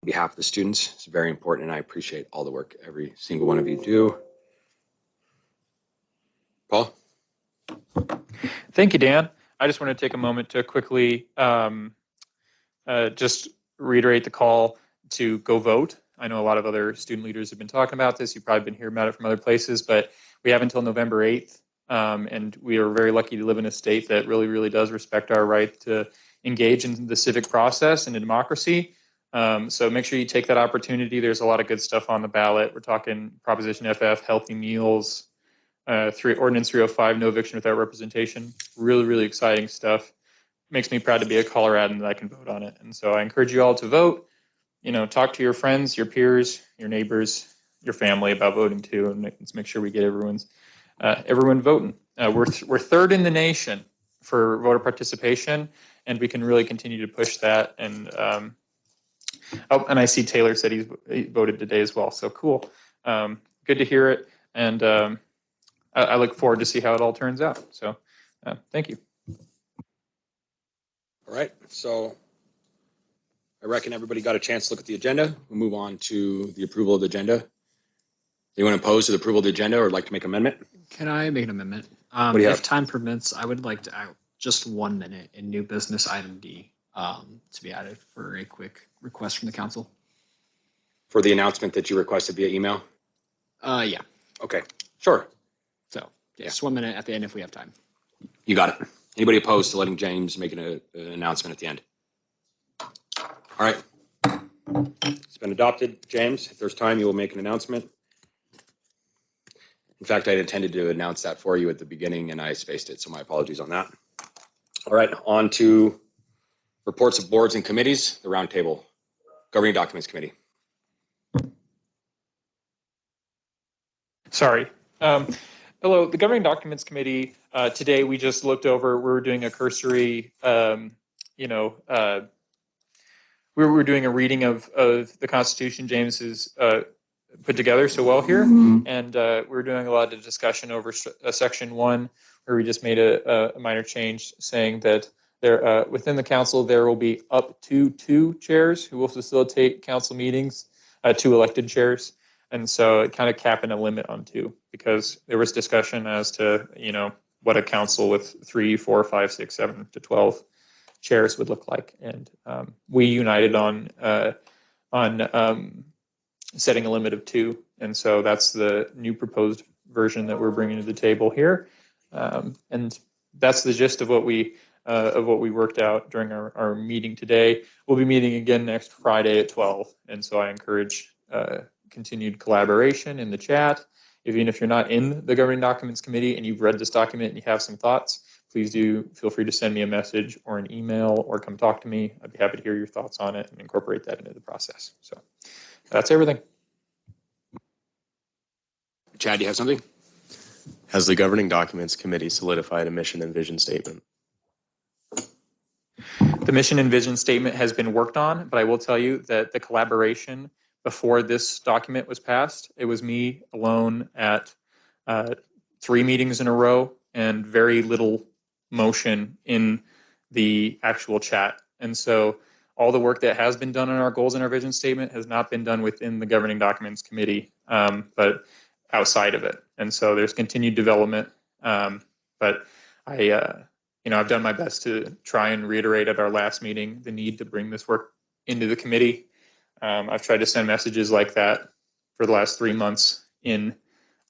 behalf of the students. It's very important, and I appreciate all the work every single one of you do. Paul? Thank you, Dan. I just want to take a moment to quickly just reiterate the call to go vote. I know a lot of other student leaders have been talking about this. You've probably been hearing about it from other places, but we have until November 8th. And we are very lucky to live in a state that really, really does respect our right to engage in the civic process and in democracy. So make sure you take that opportunity. There's a lot of good stuff on the ballot. We're talking Proposition FF, healthy meals, Ordinance 305, no eviction without representation. Really, really exciting stuff. Makes me proud to be a Coloradan that I can vote on it. And so I encourage you all to vote. You know, talk to your friends, your peers, your neighbors, your family about voting too, and let's make sure we get everyone voting. We're third in the nation for voter participation, and we can really continue to push that. And and I see Taylor said he voted today as well. So cool. Good to hear it. And I look forward to see how it all turns out. So thank you. All right. So I reckon everybody got a chance to look at the agenda. We'll move on to the approval of the agenda. Anyone opposed to the approval of the agenda or would like to make an amendment? Can I make an amendment? If time permits, I would like to add just 1 minute in new business item D to be added for a quick request from the council. For the announcement that you requested via email? Yeah. Okay, sure. So just 1 minute at the end if we have time. You got it. Anybody opposed to letting James make an announcement at the end? All right. It's been adopted. James, if there's time, you will make an announcement. In fact, I intended to announce that for you at the beginning and I spaced it, so my apologies on that. All right, on to reports of boards and committees, the roundtable, Governing Documents Committee. Sorry. Hello, the Governing Documents Committee. Today we just looked over, we were doing a cursory, we were doing a reading of the Constitution James has put together so well here. And we're doing a lot of discussion over section 1, where we just made a minor change saying that there within the council, there will be up to 2 chairs who will facilitate council meetings, 2 elected chairs. And so it kind of capping a limit on 2 because there was discussion as to, what a council with 3, 4, 5, 6, 7 to 12 chairs would look like. And we united on setting a limit of 2. And so that's the new proposed version that we're bringing to the table here. And that's the gist of what we worked out during our meeting today. We'll be meeting again next Friday at 12. And so I encourage continued collaboration in the chat. Even if you're not in the Governing Documents Committee and you've read this document and you have some thoughts, please do feel free to send me a message or an email or come talk to me. I'd be happy to hear your thoughts on it and incorporate that into the process. So that's everything. Chad, do you have something? Has the Governing Documents Committee solidified a mission and vision statement? The mission and vision statement has been worked on, but I will tell you that the collaboration before this document was passed, it was me alone at 3 meetings in a row and very little motion in the actual chat. And so all the work that has been done on our goals and our vision statement has not been done within the Governing Documents Committee, but outside of it. And so there's continued development. But I've done my best to try and reiterate at our last meeting the need to bring this work into the committee. I've tried to send messages like that for the last 3 months in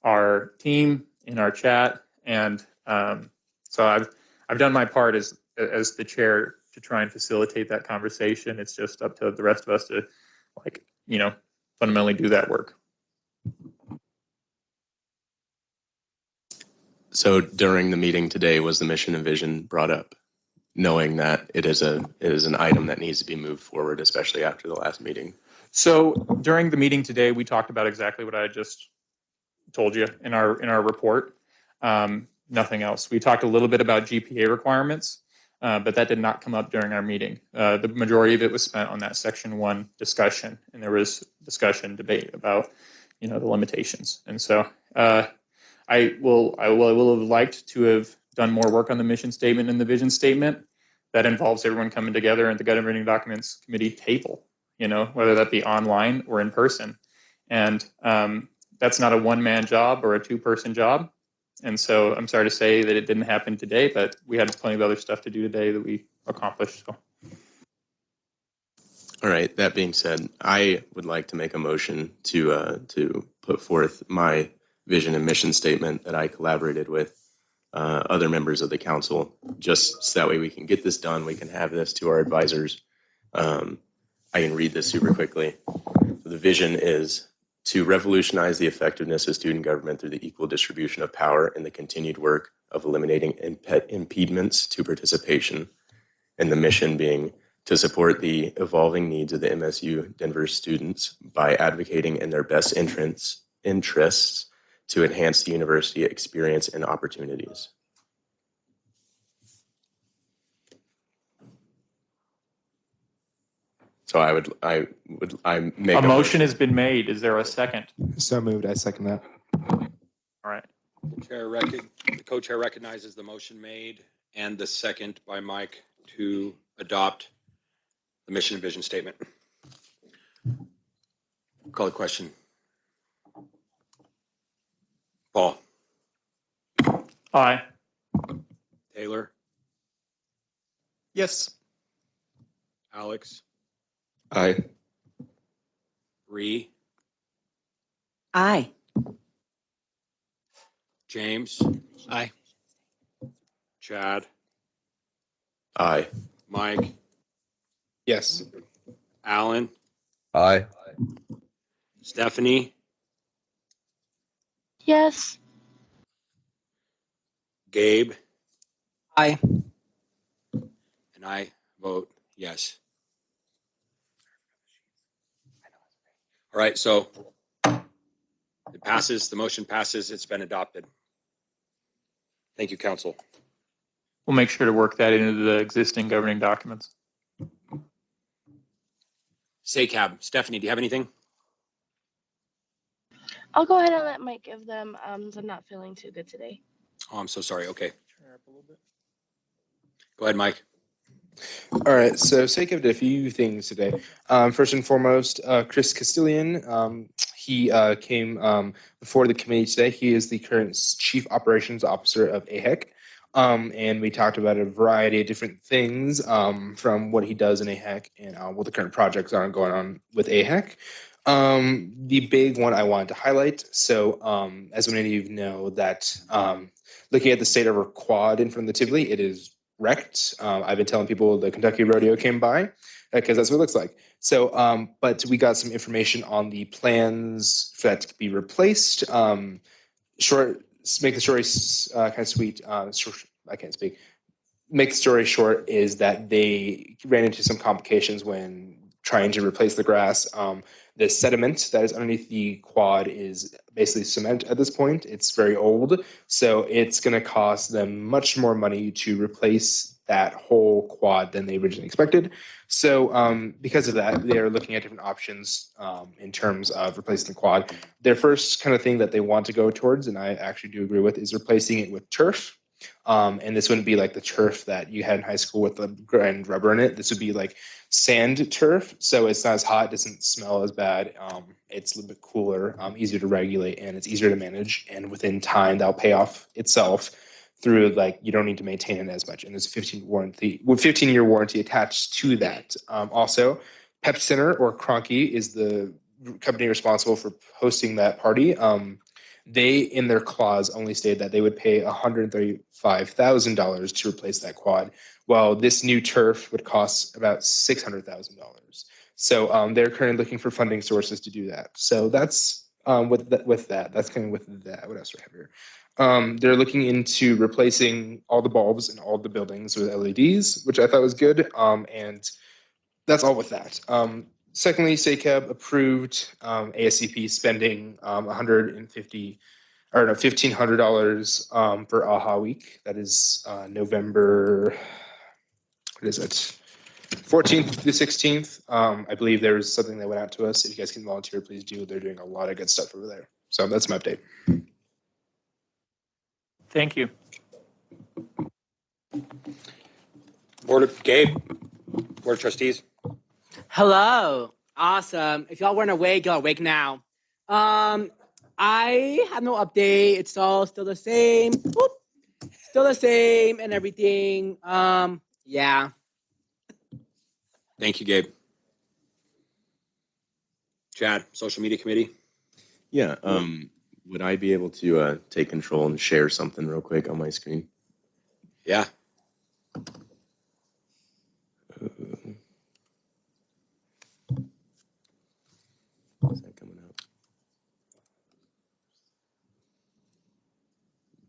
our team, in our chat. And so I've done my part as the chair to try and facilitate that conversation. It's just up to the rest of us to fundamentally do that work. So during the meeting today, was the mission and vision brought up, knowing that it is an item that needs to be moved forward, especially after the last meeting? So during the meeting today, we talked about exactly what I just told you in our report. Nothing else. We talked a little bit about GPA requirements, but that did not come up during our meeting. The majority of it was spent on that section 1 discussion, and there was debate about the limitations. And so I will have liked to have done more work on the mission statement and the vision statement. That involves everyone coming together at the Governing Documents Committee table. whether that be online or in person. And that's not a one-man job or a two-person job. And so I'm sorry to say that it didn't happen today, but we had plenty of other stuff to do today that we accomplished. So. All right. That being said, I would like to make a motion to put forth my vision and mission statement that I collaborated with other members of the council, just so that way we can get this done. We can have this to our advisors. I can read this super quickly. The vision is to revolutionize the effectiveness of student government through the equal distribution of power and the continued work of eliminating impediments to participation, and the mission being to support the evolving needs of the MSU Denver students by advocating in their best interests to enhance the university experience and opportunities. So I make a motion has been made. Is there a second? So moved. I second that. All right. The co-chair recognizes the motion made and the second by Mike to adopt the mission and vision statement. Call the question. Paul. Aye. Taylor. Yes. Alex. Aye. Bree. Aye. James. Aye. Chad. Aye. Mike. Yes. Alan. Aye. Stephanie. Yes. Gabe. Aye. And I vote yes. All right, so it passes, the motion passes, it's been adopted. Thank you, council. We'll make sure to work that into the existing governing documents. SACAB, Stephanie, do you have anything? I'll go ahead and let Mike give them. I'm not feeling too good today. Oh, I'm so sorry. Okay. Go ahead, Mike. All right. So SACAB did a few things today. First and foremost, Chris Castillion, he came before the committee today. He is the current Chief Operations Officer of AHEC. And we talked about a variety of different things from what he does in AHEC and what the current projects are going on with AHEC. The big one I wanted to highlight. So as many of you know that looking at the state of our quad in front of the Tivoli, it is wrecked. I've been telling people the Kentucky Rodeo came by because that's what it looks like. So, but we got some information on the plans for that to be replaced. Make the story kind of sweet. I can't speak. Make the story short is that they ran into some complications when trying to replace the grass. The sediment that is underneath the quad is basically cement at this point. It's very old, so it's going to cost them much more money to replace that whole quad than they originally expected. So because of that, they're looking at different options in terms of replacing the quad. Their first kind of thing that they want to go towards, and I actually do agree with, is replacing it with turf. And this wouldn't be like the turf that you had in high school with the grind rubber in it. This would be like sand turf, so it's not as hot, doesn't smell as bad. It's a little bit cooler, easier to regulate, and it's easier to manage. And within time, that'll pay off itself through like you don't need to maintain it as much. And there's a 15-year warranty attached to that. Also, Pep Center or Cronky is the company responsible for hosting that party. They, in their clause, only stated that they would pay $135,000 to replace that quad, while this new turf would cost about $600,000. So they're currently looking for funding sources to do that. So that's with that. That's kind of with that. What else do we have here? They're looking into replacing all the bulbs in all the buildings with LEDs, which I thought was good. And that's all with that. Secondly, SACAB approved ASCP spending $1,500 for AHA Week. That is November, what is it? 14th through 16th. I believe there was something that went out to us. If you guys can volunteer, please do. They're doing a lot of good stuff over there. So that's my update. Thank you. Board of Gabe, Board of Trustees. Hello. Awesome. If y'all weren't awake, y'all awake now. I have no update. It's all still the same. Whoop. Still the same and everything. Yeah. Thank you, Gabe. Chad, social media committee. Yeah. Would I be able to take control and share something real quick on my screen? Yeah. Is that coming out?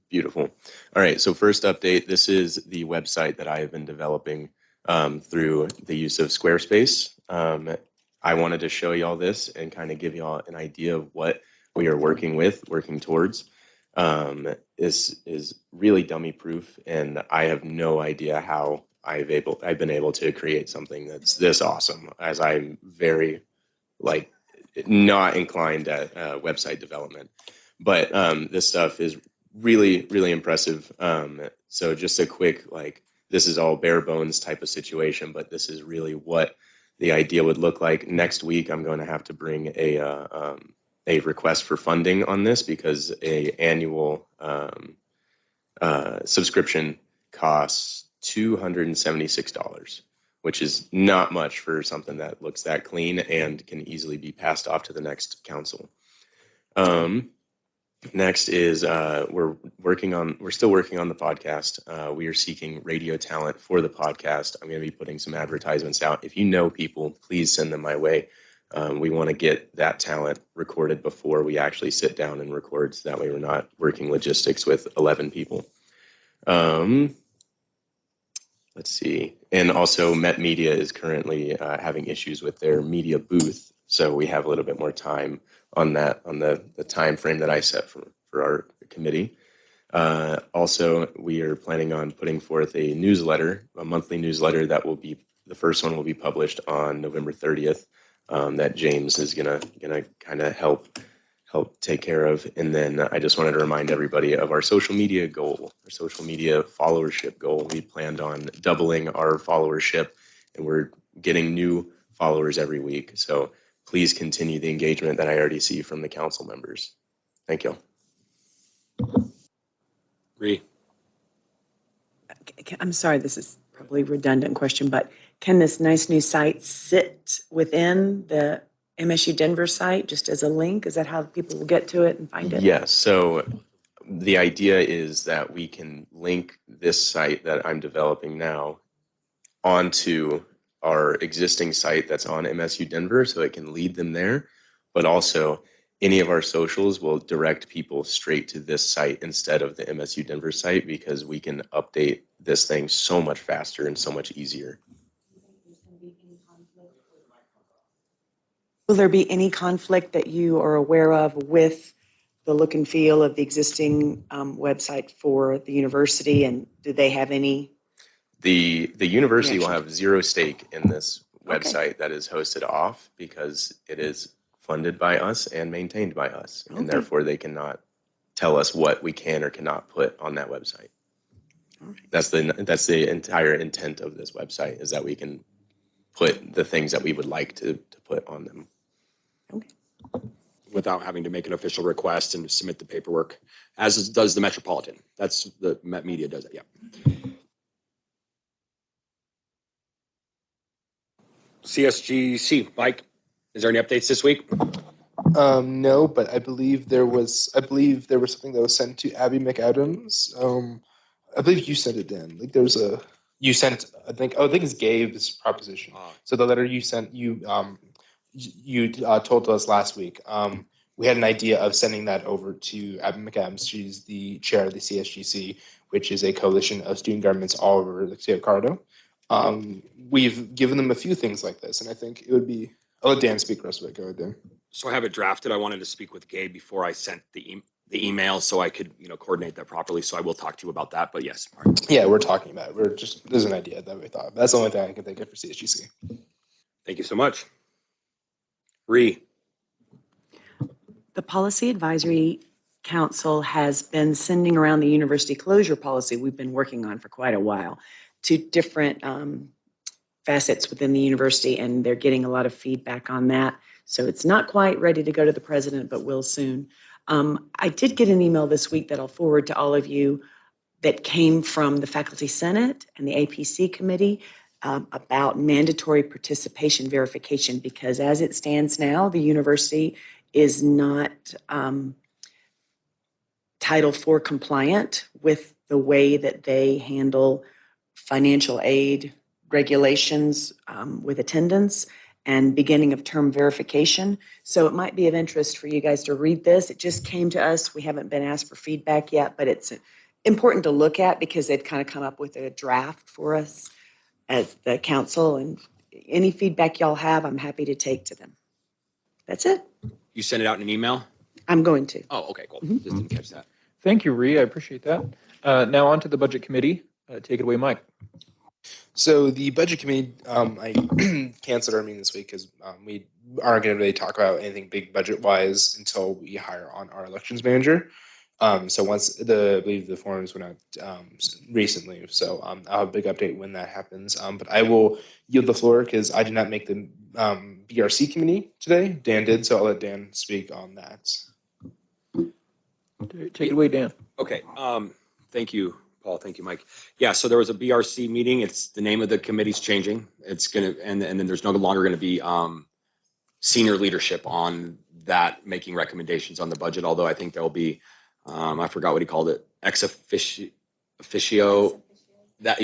Beautiful. All right. So first update. This is the website that I have been developing through the use of Squarespace. I wanted to show y'all this and kind of give y'all an idea of what we are working towards. This is really dummy proof, and I have no idea how I've been able to create something that's this awesome, as I'm very like not inclined at website development. But this stuff is really, really impressive. So just a quick, this is all bare bones type of situation, but this is really what the idea would look like. Next week, I'm going to have to bring a request for funding on this, because a annual subscription costs $276, which is not much for something that looks that clean and can easily be passed off to the next council. Next is we're still working on the podcast. We are seeking radio talent for the podcast. I'm going to be putting some advertisements out. If you know people, please send them my way. We want to get that talent recorded before we actually sit down and record, so that way we're not working logistics with 11 people. Let's see. And also Met Media is currently having issues with their media booth. So we have a little bit more time on that, on the time frame that I set for our committee. Also, we are planning on putting forth a newsletter, a monthly newsletter that will be, the first one will be published on November 30th, that James is gonna kind of help take care of. And then I just wanted to remind everybody of our social media goal, our social media followership goal. We planned on doubling our followership, and we're getting new followers every week. So please continue the engagement that I already see from the council members. Thank you. Bree. I'm sorry, this is probably a redundant question, but can this nice new site sit within the MSU Denver site just as a link? Is that how people will get to it and find it? Yes. So the idea is that we can link this site that I'm developing now onto our existing site that's on MSU Denver, so it can lead them there. But also, any of our socials will direct people straight to this site instead of the MSU Denver site, because we can update this thing so much faster and so much easier. Will there be any conflict that you are aware of with the look and feel of the existing website for the university? And do they have any? The university will have zero stake in this website that is hosted off, because it is funded by us and maintained by us. And therefore they cannot tell us what we can or cannot put on that website. That's the entire intent of this website, is that we can put the things that we would like to put on them. Without having to make an official request and submit the paperwork, as does the Metropolitan. That's the Met Media does it. Yeah. CSGC, Mike, is there any updates this week? No, but I believe there was something that was sent to Abby McAdams. I believe you sent it, Dan. Like there was you sent, I think it's Gabe's proposition. So the letter you sent, you told us last week. We had an idea of sending that over to Abby McAdams. She's the chair of the CSGC, which is a coalition of student governments all over the state of Colorado. We've given them a few things like this, and I think it would be. I'll let Dan speak the rest of it. Go ahead, Dan. So I have it drafted. I wanted to speak with Gabe before I sent the email, so I could coordinate that properly. So I will talk to you about that. But yes, yeah, we're talking about it. There's an idea that we thought. That's the only thing I can think of for CSGC. Thank you so much. Ree. The Policy Advisory Council has been sending around the university closure policy we've been working on for quite a while to different facets within the university, and they're getting a lot of feedback on that. So it's not quite ready to go to the president, but will soon. I did get an email this week that I'll forward to all of you that came from the Faculty Senate and the APC committee about mandatory participation verification, because as it stands now, the university is not Title IV compliant with the way that they handle financial aid regulations with attendance and beginning of term verification. So it might be of interest for you guys to read this. It just came to us. We haven't been asked for feedback yet, but it's important to look at because they've kind of come up with a draft for us as the council, and any feedback y'all have, I'm happy to take to them. That's it. You send it out in an email? I'm going to. Oh, okay, cool. Mhm. Just didn't catch that. Thank you, Ree. I appreciate that. Now on to the budget committee. Take it away, Mike. So the budget committee, I canceled our meeting this week because we aren't going to really talk about anything big budget wise until we hire on our elections manager. So once I believe the forms went out recently, so I'll have a big update when that happens. But I will yield the floor because I did not make the BRC committee today. Dan did, so I'll let Dan speak on that. Take it away, Dan. Okay. Thank you, Paul. Thank you, Mike. Yeah. So there was a BRC meeting. It's the name of the committee's changing. It's gonna, and then there's no longer going to be senior leadership on that making recommendations on the budget. Although I think there'll be, I forgot what he called it, ex officio. That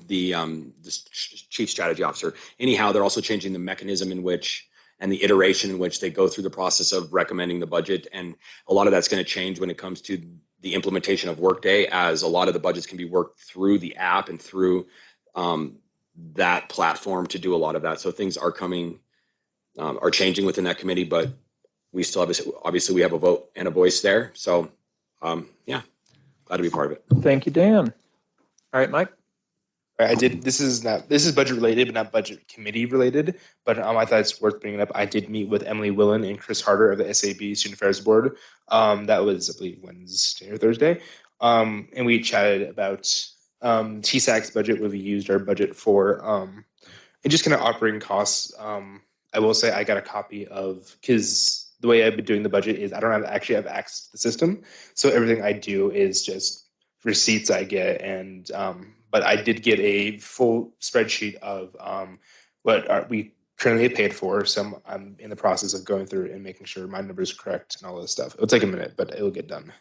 the chief strategy officer. Anyhow, they're also changing the mechanism in which and the iteration in which they go through the process of recommending the budget. And a lot of that's going to change when it comes to the implementation of Workday, as a lot of the budgets can be worked through the app and through that platform to do a lot of that. So things are coming, are changing within that committee, but we still obviously we have a vote and a voice there. So yeah, glad to be part of it. Thank you, Dan. All right, Mike. I did. This is budget related, but not budget committee related. But I thought it's worth bringing up. I did meet with Emily Willen and Chris Harder of the SAB Student Affairs Board. That was, I believe, Wednesday or Thursday, and we chatted about TSAC's budget, where we used our budget for and just kind of operating costs. I will say I got a copy of, because the way I've been doing the budget is I don't actually have access to the system, so everything I do is just receipts I get, and but I did get a full spreadsheet of what we currently paid for. So I'm in the process of going through and making sure my numbers are correct and all this stuff. It'll take a minute, but it'll get done.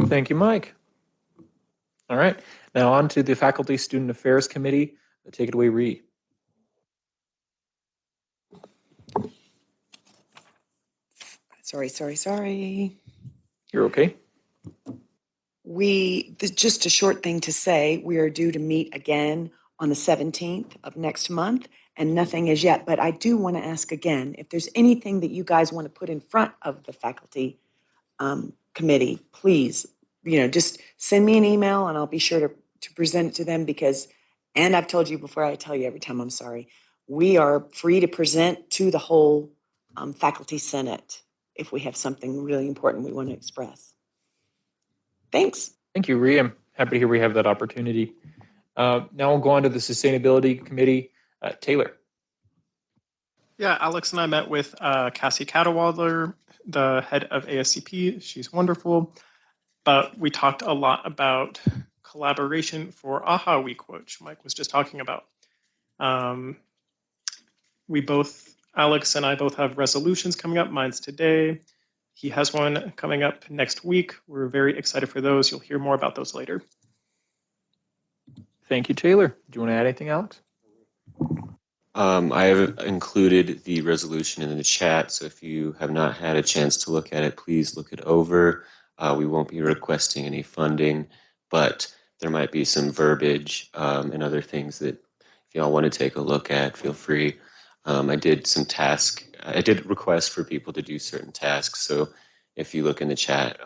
Thank you, Mike. All right. Now on to the Faculty Student Affairs Committee. Take it away, Ree. Sorry. You're okay. Just a short thing to say, we are due to meet again on the 17th of next month, and nothing as yet. But I do want to ask again, if there's anything that you guys want to put in front of the faculty committee, please, just send me an email and I'll be sure to present it to them, because, and I've told you before, I tell you every time, I'm sorry, we are free to present to the whole faculty senate if we have something really important we want to express. Thanks. Thank you, Ree. I'm happy to hear we have that opportunity. Now we'll go on to the Sustainability Committee. Taylor. Yeah, Alex and I met with Cassie Cadwallader, the head of ASCP. She's wonderful. But we talked a lot about collaboration for AHA Week, which Mike was just talking about. Alex and I both have resolutions coming up. Mine's today. He has one coming up next week. We're very excited for those. You'll hear more about those later. Thank you, Taylor. Do you want to add anything, Alex? I have included the resolution in the chat, so if you have not had a chance to look at it, please look it over. We won't be requesting any funding, but there might be some verbiage and other things that if y'all want to take a look at, feel free. I did request for people to do certain tasks, so if you look in the chat,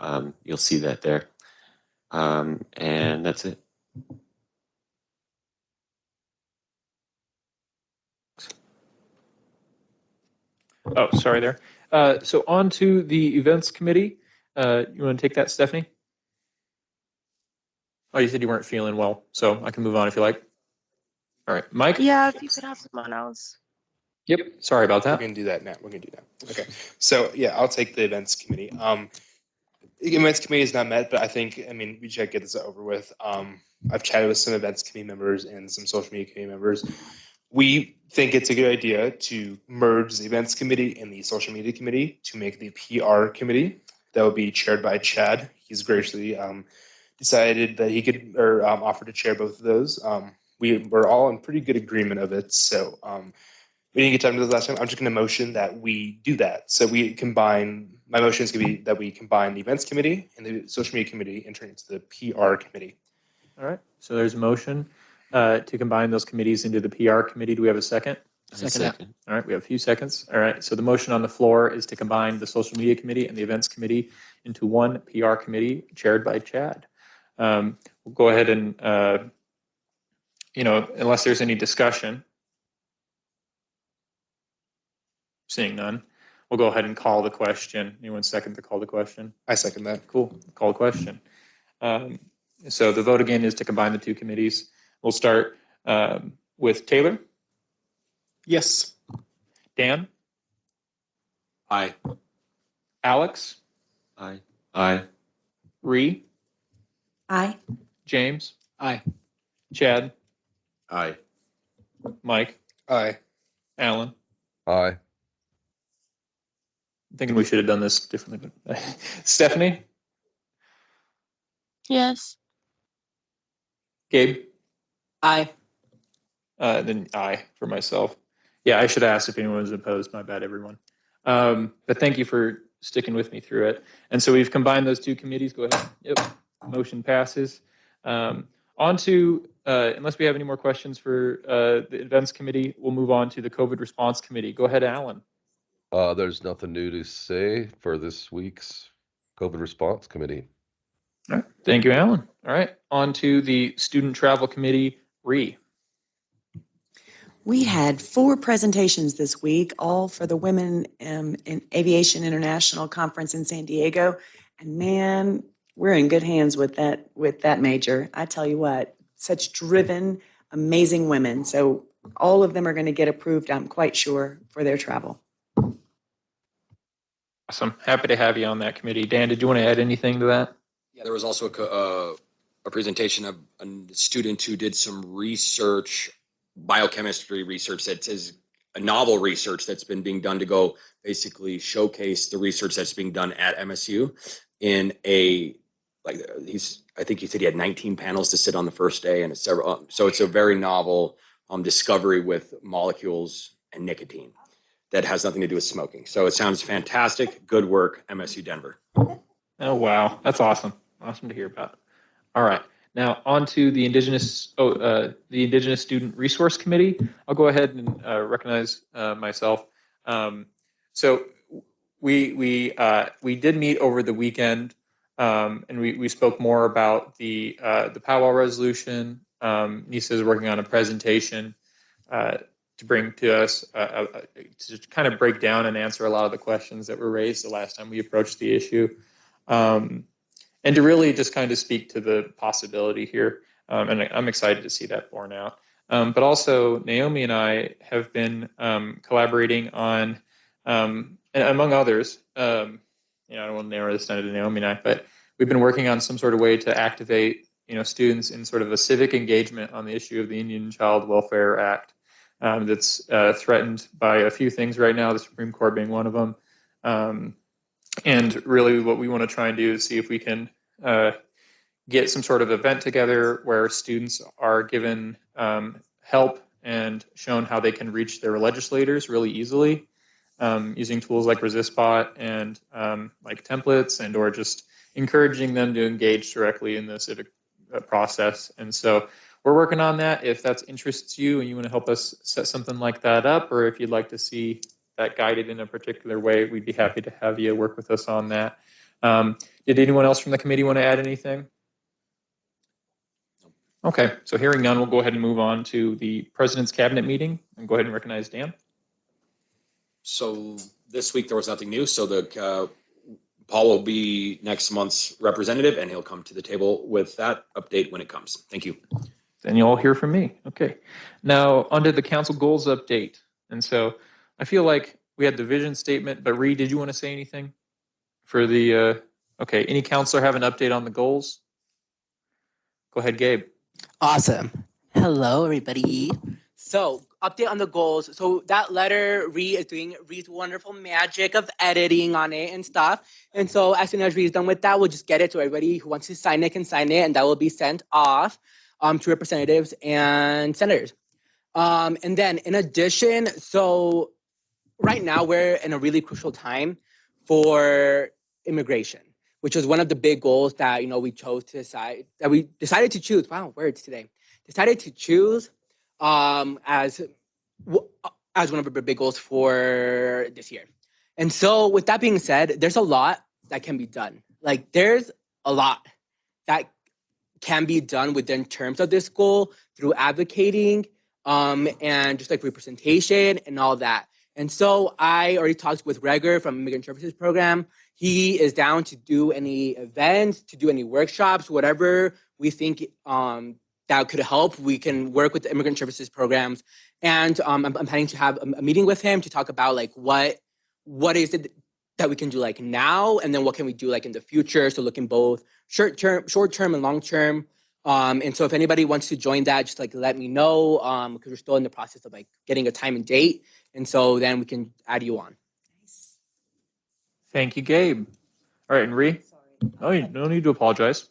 you'll see that there. And that's it. Oh, sorry there. So on to the Events Committee. You want to take that, Stephanie? Oh, you said you weren't feeling well, so I can move on if you like. All right, Mike? Yeah, if you could have someone else. Yep, sorry about We're that. gonna do that now. We're gonna do that. Okay. So yeah, I'll take the events committee. The events committee is not met, but I mean, we should get this over with. I've chatted with some events committee members and some social media committee members. We think it's a good idea to merge the events committee and the social media committee to make the PR committee. That would be chaired by Chad. He's graciously decided that he could or offered to chair both of those. We were all in pretty good agreement of it. So we didn't get time to this last time. I'm just going to motion that we do that. So we combine. My motion is going to be that we combine the events committee and the social media committee and turn it into the PR committee. All right, so there's a motion to combine those committees into the PR committee. Do we have a second? Second. All right, we have a few seconds. All right, so the motion on the floor is to combine the social media committee and the events committee into one PR committee chaired by Chad. We'll go ahead and, unless there's any discussion, seeing none, we'll go ahead and call the question. Anyone second to call the question? I second that. Cool, call the question. So the vote again is to combine the two committees. We'll start with Taylor. Yes. Dan? Aye. Alex? Aye. Aye. Ree? Aye. James? Aye. Chad? Aye. Mike? Aye. Alan? Aye. I'm thinking we should have done this differently. Stephanie? Yes. Gabe? Aye. Then aye for myself. Yeah, I should ask if anyone was opposed. My bad, everyone. But thank you for sticking with me through it. And so we've combined those two committees. Go ahead. Yep. Motion passes. On to, unless we have any more questions for the events committee, we'll move on to the COVID response committee. Go ahead, Alan. There's nothing new to say for this week's COVID response committee. All right. Thank you, Alan. All right. On to the student travel committee, Ree. We had 4 presentations this week, all for the Women in Aviation International Conference in San Diego. And man, we're in good hands with that major. I tell you what, such driven, amazing women. So all of them are going to get approved, I'm quite sure, for their travel. Awesome. Happy to have you on that committee. Dan, did you want to add anything to that? Yeah, there was also a presentation of a student who did some research, biochemistry research that is a novel research that's been being done to go basically showcase the research that's being done at MSU in I think he said he had 19 panels to sit on the first day and several. So it's a very novel discovery with molecules and nicotine that has nothing to do with smoking. So it sounds fantastic. Good work, MSU Denver. Oh, wow. That's awesome. Awesome to hear about. All right. Now on to the Indigenous Student Resource Committee. I'll go ahead and recognize myself. So we did meet over the weekend, and we spoke more about the powwow resolution. Nisa is working on a presentation to bring to us to kind of break down and answer a lot of the questions that were raised the last time we approached the issue. And to really just kind of speak to the possibility here. And I'm excited to see that borne out. But also, Naomi and I have been collaborating on, and among others, I don't want to narrow this down to Naomi and I, but we've been working on some sort of way to activate, students in sort of a civic engagement on the issue of the Indian Child Welfare Act that's threatened by a few things right now, the Supreme Court being one of them. And really what we want to try and do is see if we can get some sort of event together where students are given help and shown how they can reach their legislators really easily using tools like ResistBot and like templates and or just encouraging them to engage directly in the civic process. And so we're working on that. If that interests you and you want to help us set something like that up, or if you'd like to see that guided in a particular way, we'd be happy to have you work with us on that. Did anyone else from the committee want to add anything? Okay, so hearing none, we'll go ahead and move on to the President's Cabinet meeting and go ahead and recognize Dan. So this week there was nothing new. So Paul will be next month's representative and he'll come to the table with that update when it comes. Thank you. Then you'll hear from me. Okay. Now, onto the council goals update. And so I feel like we had the vision statement, but Reed, did you want to say anything for the, okay, any counselor have an update on the goals? Go ahead, Gabe. Awesome. Hello, everybody. So, update on the goals. So that letter, Ree is doing Ree's wonderful magic of editing on it and stuff. And so as soon as Ree's done with that, we'll just get it to everybody who wants to sign it can sign it, and that will be sent off to representatives and senators. And then in addition, so right now we're in a really crucial time for immigration, which was one of the big goals that we chose to decide that we decided to choose. Wow, words today. Decided to choose as one of our big goals for this year. And so with that being said, there's a lot that can be done. Like there's a lot that can be done within terms of this goal through advocating and just like representation and all that. And so I already talked with Reger from Immigrant Services Program. He is down to do any events, to do any workshops, whatever we think that could help. We can work with the Immigrant Services Programs. And I'm planning to have a meeting with him to talk about like what is it that we can do like now, and then what can we do like in the future. So looking both short term and long term. And so if anybody wants to join that, just like let me know, because we're still in the process of like getting a time and date. And so then we can add you on. Thank you, Gabe. All right, and Ree? No need to apologize.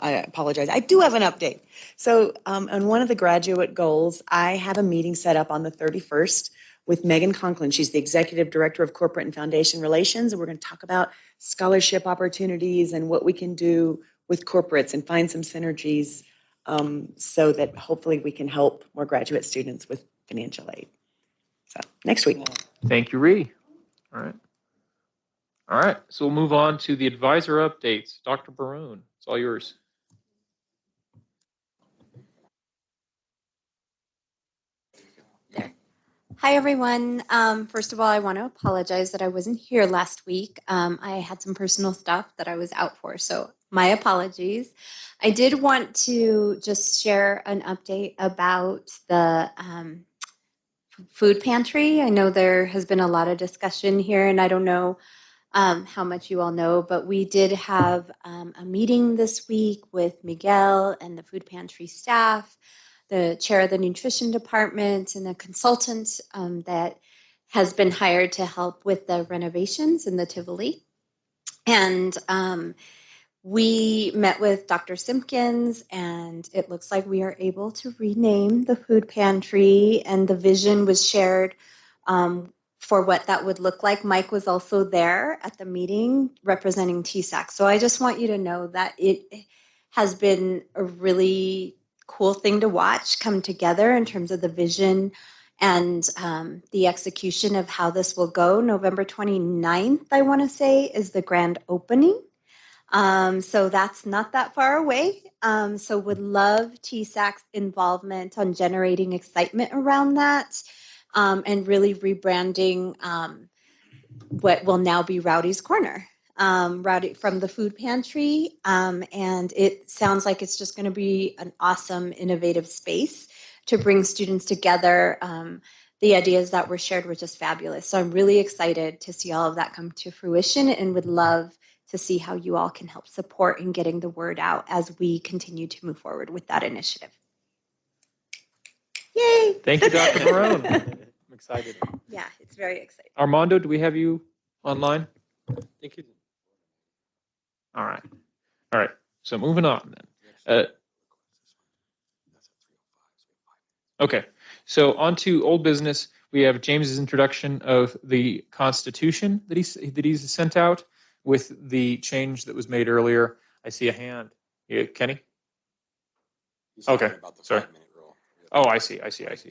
I apologize. I do have an update. So on one of the graduate goals, I have a meeting set up on the 31st with Megan Conklin. She's the Executive Director of Corporate and Foundation Relations, and we're going to talk about scholarship opportunities and what we can do with corporates and find some synergies so that hopefully we can help more graduate students with financial aid. So next week. Thank you, Ree. All right. So we'll move on to the advisor updates. Dr. Baroon, it's all yours. Hi, everyone. First of all, I want to apologize that I wasn't here last week. I had some personal stuff that I was out for, so my apologies. I did want to just share an update about the food pantry. I know there has been a lot of discussion here, and I don't know how much you all know, but we did have a meeting this week with Miguel and the food pantry staff, the chair of the nutrition department, and a consultant that has been hired to help with the renovations in the Tivoli. And we met with Dr. Simpkins, and it looks like we are able to rename the food pantry, and the vision was shared for what that would look like. Mike was also there at the meeting representing TSAC. So I just want you to know that it has been a really cool thing to watch come together in terms of the vision and the execution of how this will go. November 29th, I want to say, is the grand opening. So that's not that far away. So would love TSAC's involvement on generating excitement around that and really rebranding what will now be Rowdy's Corner. Rowdy from the food pantry, and it sounds like it's just going to be an awesome, innovative space to bring students together. The ideas that were shared were just fabulous. So I'm really excited to see all of that come to fruition, and would love to see how you all can help support in getting the word out as we continue to move forward with that initiative. Yay! Thank you, Dr. Barone. I'm excited. Yeah, it's very exciting. Armando, do we have you online? Thank you. All right. So moving on then. Okay. So on to old business. We have James's introduction of the Constitution that he's sent out with the change that was made earlier. I see a hand. Yeah, Kenny? Okay. Sorry. Oh, I see.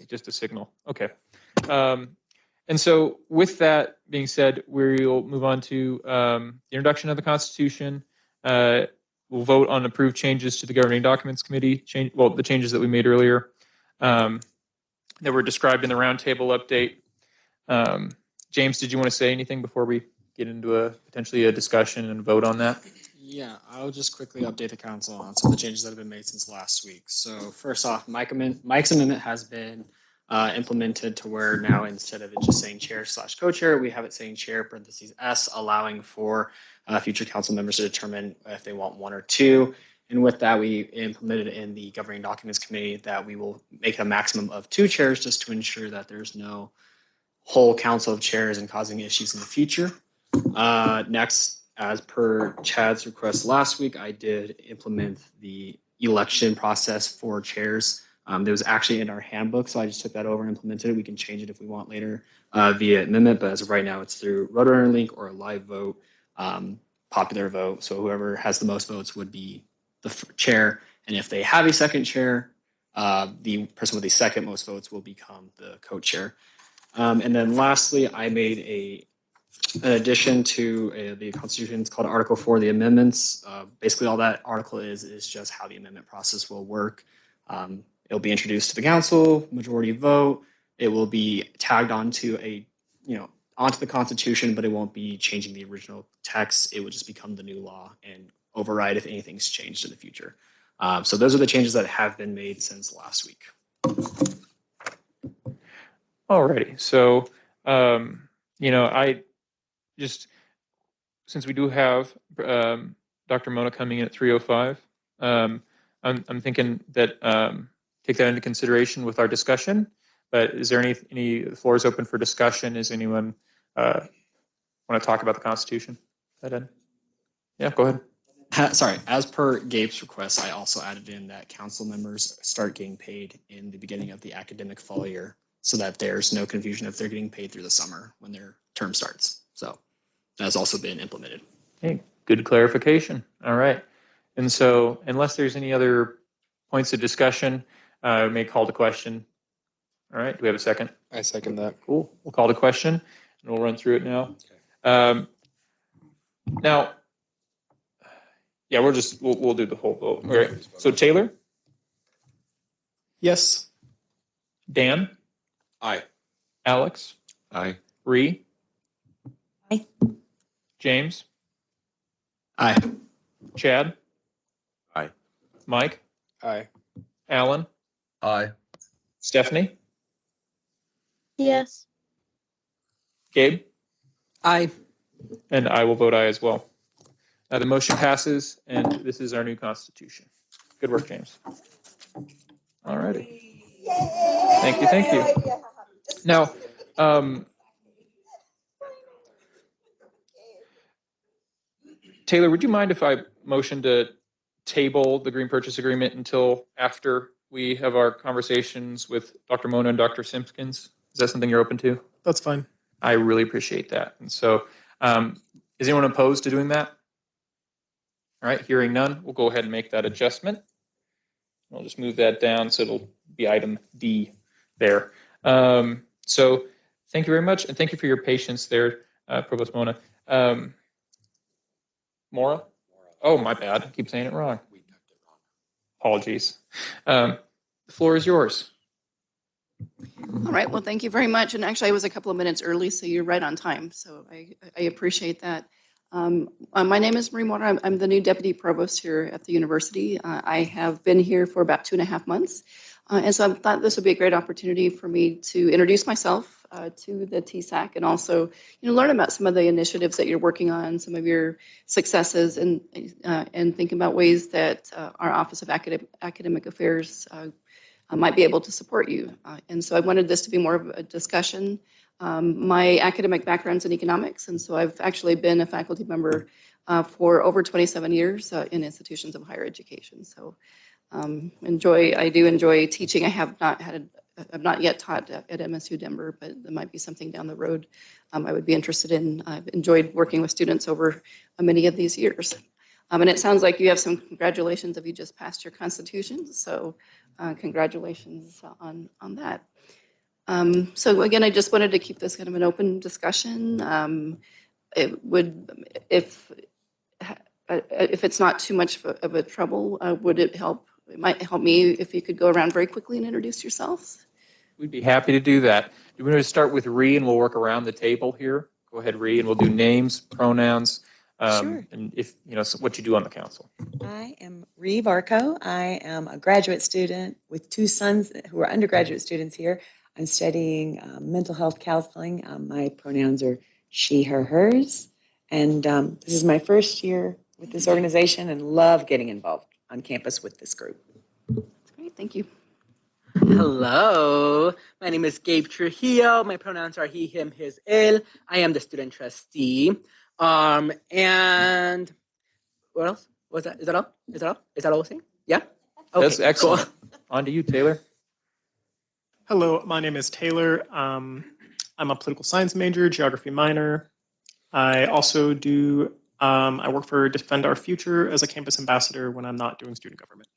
Just a signal. Okay. And so with that being said, we'll move on to the introduction of the Constitution. We'll vote on approved changes to the Governing Documents Committee, the changes that we made earlier that were described in the roundtable update. James, did you want to say anything before we get into potentially a discussion and vote on that? Yeah, I'll just quickly update the council on some of the changes that have been made since last week. So first off, Mike's amendment has been implemented to where now instead of it just saying chair/co-chair, we have it saying chair parentheses S, allowing for future council members to determine if they want one or two. And with that, we implemented in the governing documents committee that we will make a maximum of 2 chairs just to ensure that there's no whole council of chairs and causing issues in the future. Next, as per Chad's request last week, I did implement the election process for chairs. That was actually in our handbook, so I just took that over and implemented it. We can change it if we want later via amendment, but as of right now, it's through Rotary Link or a live vote, popular vote. So whoever has the most votes would be the chair, and if they have a second chair, the person with the second most votes will become the co-chair. And then lastly, I made an addition to the Constitution. It's called Article 4, the amendments. Basically, all that article is just how the amendment process will work. It'll be introduced to the council, majority vote. It will be tagged onto onto the Constitution, but it won't be changing the original text. It will just become the new law and override if anything's changed in the future. So those are the changes that have been made since last week. Alrighty, so I just, since we do have Dr. Mona coming in at 3:05, I'm thinking that take that into consideration with our discussion. But is there any floors open for discussion? Is anyone want to talk about the Constitution? Yeah, go ahead. Sorry, as per Gabe's request, I also added in that council members start getting paid in the beginning of the academic fall year so that there's no confusion if they're getting paid through the summer when their term starts. So that's also been implemented. Hey, good clarification. All right. And so unless there's any other points of discussion, I may call the question. All right. Do we have a second? I second that. Cool. We'll call the question and we'll run through it now. Now, yeah, we'll do the whole vote. All right. So Taylor? Yes. Dan? Aye. Alex? Aye. Ree? Aye. James? Aye. Chad? Aye. Mike? Aye. Alan? Aye. Stephanie? Yes. Gabe? Aye. And I will vote aye as well. The motion passes, and this is our new Constitution. Good work, James. All righty. Thank you, thank you. Now, Taylor, would you mind if I motion to table the Green Purchase Agreement until after we have our conversations with Dr. Mona and Dr. Simpkins? Is that something you're open to? That's fine. I really appreciate that. And so, is anyone opposed to doing that? All right, hearing none, we'll go ahead and make that adjustment. I'll just move that down so it'll be item D there. So thank you very much, and thank you for your patience there, Provost Mona. Mora? Oh, my bad. I keep saying it wrong. Apologies. The floor is yours. All right. Well, thank you very much. And actually, I was a couple of minutes early, so you're right on time. So I appreciate that. My name is Marie Mora. I'm the new deputy provost here at the university. I have been here for about 2.5 months. And so I thought this would be a great opportunity for me to introduce myself to the TSAC and also, learn about some of the initiatives that you're working on, some of your successes, and think about ways that our Office of Academic Affairs might be able to support you. And so I wanted this to be more of a discussion. My academic background's in economics, and so I've actually been a faculty member for over 27 years in institutions of higher education. So I do enjoy teaching. I've not yet taught at MSU Denver, but there might be something down the road I would be interested in. I've enjoyed working with students over many of these years. And it sounds like you have some congratulations if you just passed your constitution. So congratulations on that. So again, I just wanted to keep this kind of an open discussion. If it's not too much of a trouble, would it help? It might help me if you could go around very quickly and introduce yourselves. We'd be happy to do that. We're going to start with Ree, and we'll work around the table here. Go ahead, Ree, and we'll do names, pronouns, Sure. And if, so what you do on the council. I am Reeve Arco. I am a graduate student with two sons who are undergraduate students here. I'm studying mental health counseling. My pronouns are she, her, hers. And this is my first year with this organization and love getting involved on campus with this group. That's great. Thank you. Hello, my name is Gabe Trujillo. My pronouns are he, him, his, él. I am the student trustee. And what else? Was that? Is that all? Is that all? Is that all we're saying? Yeah. Okay. That's excellent. Cool. On to you, Taylor. Hello, my name is Taylor. I'm a political science major, geography minor. I also do, I work for Defend Our Future as a campus ambassador when I'm not doing student government.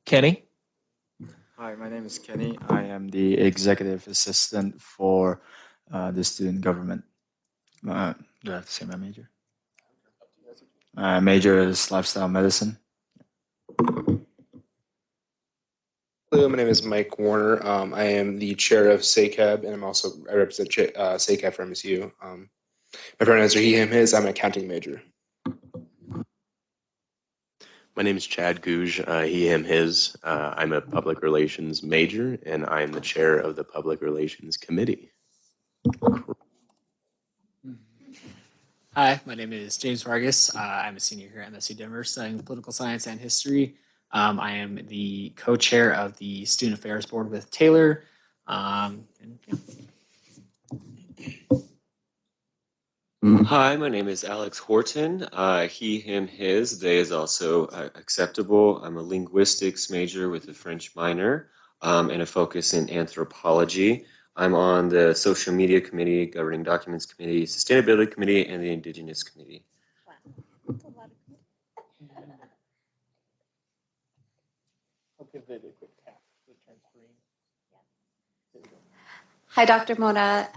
Kenny. Hi, my name is Kenny. I am the executive assistant for the student government. Do I have to say my major? My major is lifestyle medicine. Hello, my name is Mike Warner. I am the chair of SACAB, and I represent SACAB for MSU. My pronouns are he, him, his. I'm an accounting major. My name is Chad Gouge, he, him, his. I'm a public relations major, and I am the chair of the Public Relations Committee. Hi, my name is James Vargas. I'm a senior here at MSU Denver studying political science and history. I am the co-chair of the Student Affairs Board with Taylor. Hi, my name is Alex Horton. He, him, his. They is also acceptable. I'm a linguistics major with a French minor and a focus in anthropology. I'm on the social media committee, governing documents committee, sustainability committee, and the indigenous committee. Wow, that's a lot of I'll give it a quick tap so it turns green. Hi, Dr. Mora.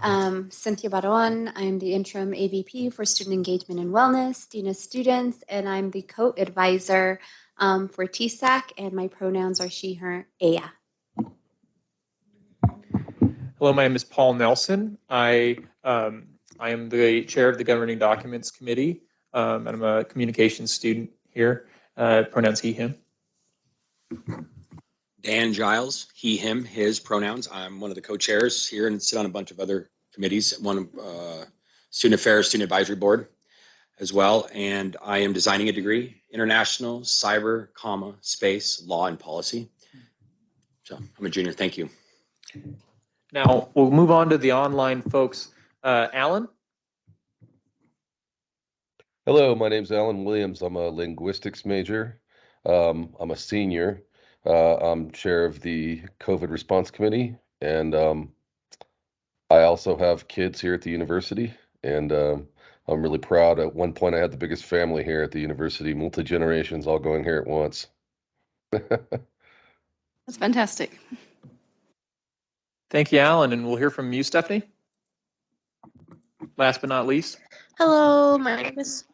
Cynthia Barron. I'm the interim AVP for Student Engagement and Wellness, Dean of Students, and I'm the co-advisor for TSAC, and my pronouns are she, her, ella. Hello, my name is Paul Nelson. I am the chair of the Governing Documents Committee, and I'm a communications student here. Pronouns he, him. Dan Giles, he, him, his pronouns. I'm one of the co-chairs here and sit on a bunch of other committees, one Student Affairs, Student Advisory Board as well. And I am designing a degree, international, cyber, space, law, and policy. So I'm a junior. Thank you. Now we'll move on to the online folks. Alan. Hello, my name's Alan Williams. I'm a linguistics major. I'm a senior. I'm chair of the COVID response committee, and I also have kids here at the university, and I'm really proud. At one point, I had the biggest family here at the university, multi-generations all going here at once. That's fantastic. Thank you, Alan, and we'll hear from you, Stephanie. Last but not least. Hello, my name is.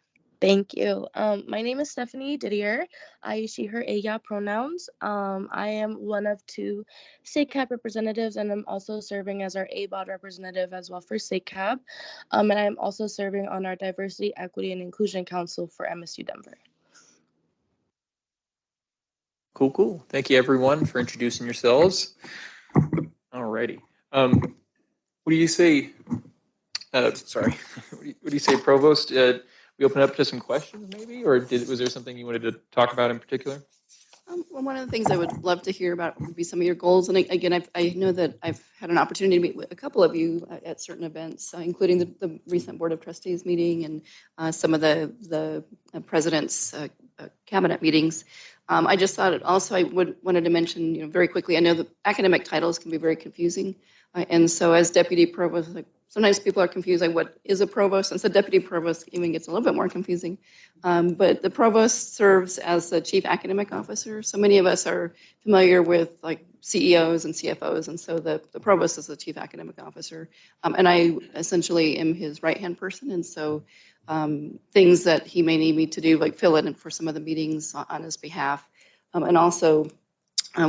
Thank you. My name is Stephanie Didier. I use she, her, ella pronouns. I am one of two SACAB representatives, and I'm also serving as our ABOD representative as well for SACAB. And I'm also serving on our Diversity, Equity, and Inclusion Council for MSU Denver. Cool, cool. Thank you, everyone, for introducing yourselves. Alrighty. What do you say? Sorry. What do you say, Provost? We open up to some questions, maybe, or was there something you wanted to talk about in particular? Well, one of the things I would love to hear about would be some of your goals. And again, I know that I've had an opportunity to meet with a couple of you at certain events, including the recent Board of Trustees meeting and some of the president's cabinet meetings. I just thought I wanted to mention, very quickly, I know the academic titles can be very confusing. And so as deputy provost, sometimes people are confused, like what is a provost? And so deputy provost even gets a little bit more confusing. But the provost serves as the chief academic officer. So many of us are familiar with like CEOs and CFOs. And so the provost is the chief academic officer. And I essentially am his right-hand person. And so things that he may need me to do, like fill in for some of the meetings on his behalf. And also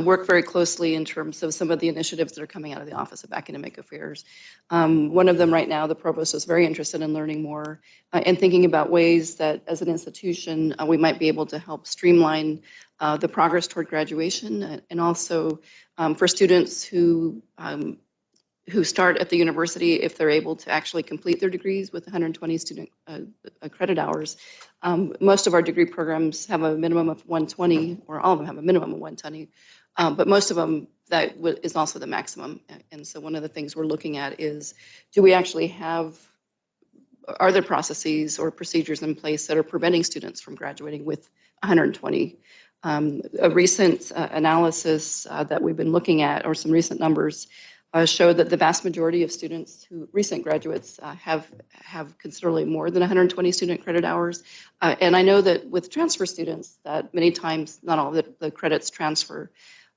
work very closely in terms of some of the initiatives that are coming out of the Office of Academic Affairs. One of them right now, the provost is very interested in learning more and thinking about ways that as an institution, we might be able to help streamline the progress toward graduation and also for students who start at the university, if they're able to actually complete their degrees with 120 student credit hours. Most of our degree programs have a minimum of 120, or all of them have a minimum of 120, but most of them, that is also the maximum. And so one of the things we're looking at is, do we actually have, are there processes or procedures in place that are preventing students from graduating with 120? A recent analysis that we've been looking at, or some recent numbers, show that the vast majority of students who recent graduates have considerably more than 120 student credit hours. And I know that with transfer students that many times not all the credits transfer,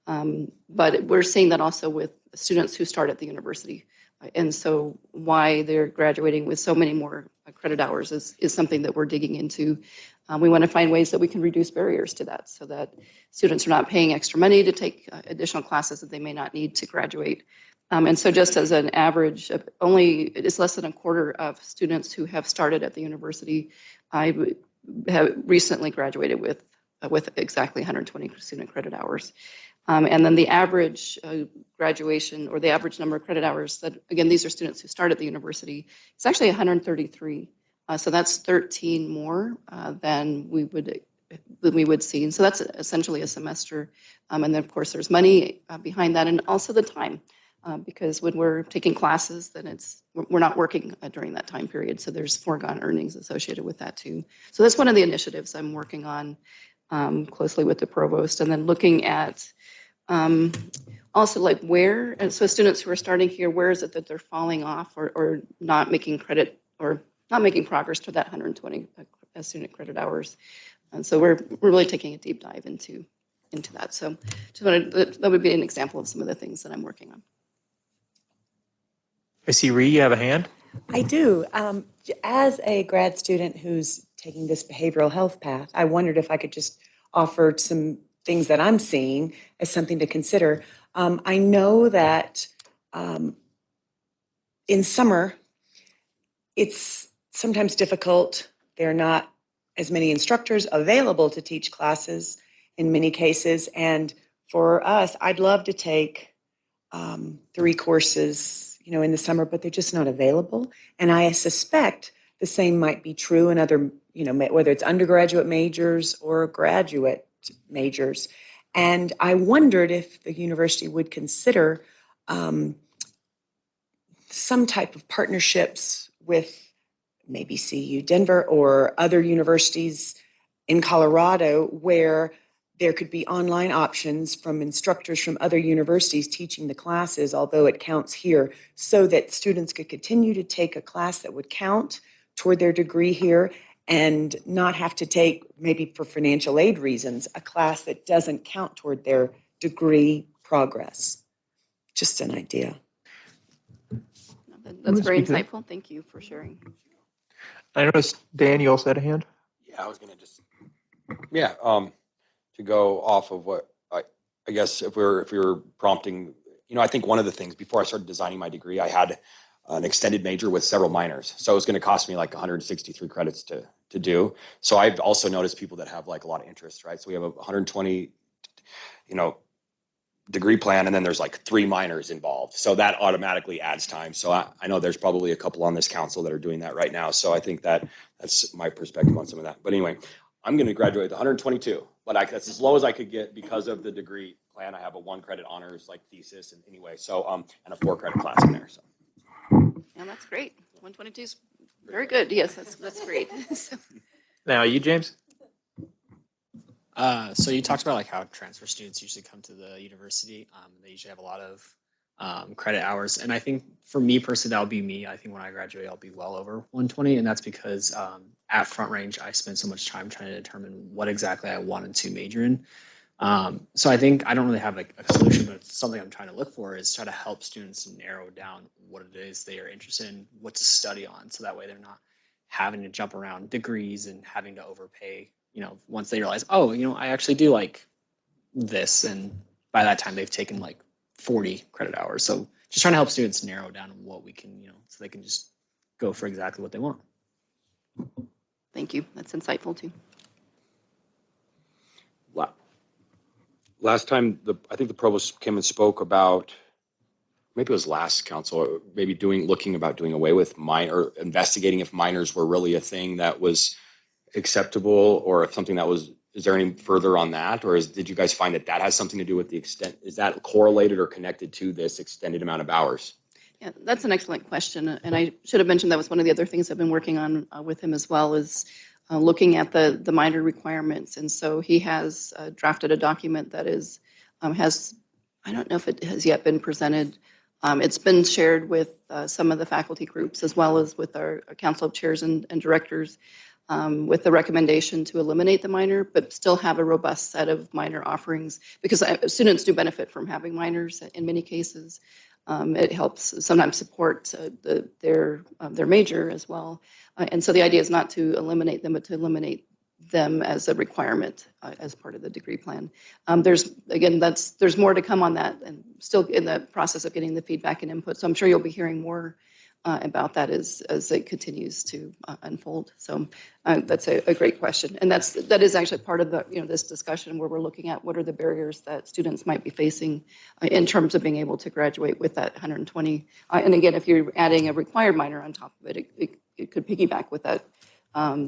but we're seeing that also with students who start at the university. And so why they're graduating with so many more credit hours is something that we're digging into. We want to find ways that we can reduce barriers to that so that students are not paying extra money to take additional classes that they may not need to graduate. And so just as an average, it's less than a quarter of students who have started at the university I have recently graduated with exactly 120 student credit hours. And then the average graduation, or the average number of credit hours that, again, these are students who start at the university, it's actually 133. So that's 13 more than we would see. And so that's essentially a semester. And then, of course, there's money behind that, and also the time. Because when we're taking classes, then we're not working during that time period. So there's foregone earnings associated with that too. So that's one of the initiatives I'm working on closely with the provost, and then looking at also like where, and so students who are starting here, where is it that they're falling off or not making credit or not making progress to that 120 student credit hours. And so we're really taking a deep dive into that. So just that would be an example of some of the things that I'm working on. I see Ree, you have a hand? I do. As a grad student who's taking this behavioral health path, I wondered if I could just offer some things that I'm seeing as something to consider. I know that in summer, it's sometimes difficult. There are not as many instructors available to teach classes in many cases. And for us, I'd love to take 3 courses in the summer, but they're just not available. And I suspect the same might be true in other, whether it's undergraduate majors or graduate majors. And I wondered if the university would consider some type of partnerships with maybe CU Denver or other universities in Colorado where there could be online options from instructors from other universities teaching the classes, although it counts here, so that students could continue to take a class that would count toward their degree here and not have to take, maybe for financial aid reasons, a class that doesn't count toward their degree progress. Just an idea. That's very insightful. Thank you for sharing. I noticed Dan, you also had a hand? Yeah, I was going to just, to go off of what I guess if we were prompting, I think one of the things before I started designing my degree, I had an extended major with several minors. So it was going to cost me like 163 credits to do. So I've also noticed people that have like a lot of interest, right? So we have a 120, degree plan, and then there's like 3 minors involved. So that automatically adds time. So I know there's probably a couple on this council that are doing that right now. So I think that's my perspective on some of that. But anyway, I'm going to graduate with 122, but that's as low as I could get because of the degree plan. I have a 1 credit honors like thesis, and anyway, so and a 4 credit class in there. So yeah, that's great. 122 is very good. Yes, that's great. So. Now you, James. So you talked about like how transfer students usually come to the university. They usually have a lot of credit hours, and I think for me personally, that'll be me. I think when I graduate, I'll be well over 120, and that's because at Front Range, I spent so much time trying to determine what exactly I wanted to major in. So I think I don't really have like a solution, but it's something I'm trying to look for is try to help students narrow down what it is they are interested in, what to study on, so that way they're not having to jump around degrees and having to overpay. Once they realize, I actually do like this, and by that time they've taken like 40 credit hours. So just trying to help students narrow down what we can, so they can just go for exactly what they want. Thank you. That's insightful too. Last time, I think the provost came and spoke about, maybe it was last council, maybe looking about doing away with or investigating if minors were really a thing that was acceptable, or if something that was, is there any further on that? Or did you guys find that has something to do with the extent, is that correlated or connected to this extended amount of hours? Yeah, that's an excellent question. And I should have mentioned that was one of the other things I've been working on with him as well, is looking at the minor requirements. And so he has drafted a document that is, has, I don't know if it has yet been presented. It's been shared with some of the faculty groups as well as with our council of chairs and directors, with the recommendation to eliminate the minor, but still have a robust set of minor offerings, because students do benefit from having minors in many cases. It helps sometimes support their major as well. And so the idea is not to eliminate them, but to eliminate them as a requirement as part of the degree plan. There's more to come on that, and still in the process of getting the feedback and input. So I'm sure you'll be hearing more about that as it continues to unfold. So that's a great question, and that is actually part of the this discussion, where we're looking at what are the barriers that students might be facing in terms of being able to graduate with that 120. And again, if you're adding a required minor on top of it, it could piggyback with that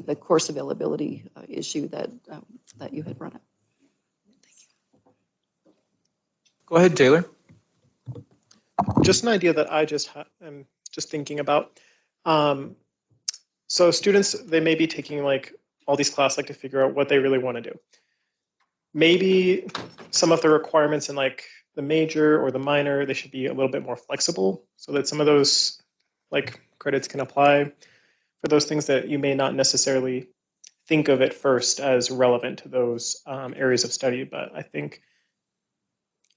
the course availability issue that you had brought up. Go ahead, Taylor. Just an idea that I am just thinking about. So students, they may be taking like all these classes like to figure out what they really want to do. Maybe some of the requirements in like the major or the minor, they should be a little bit more flexible, so that some of those like credits can apply for those things that you may not necessarily think of at first as relevant to those areas of study. But I think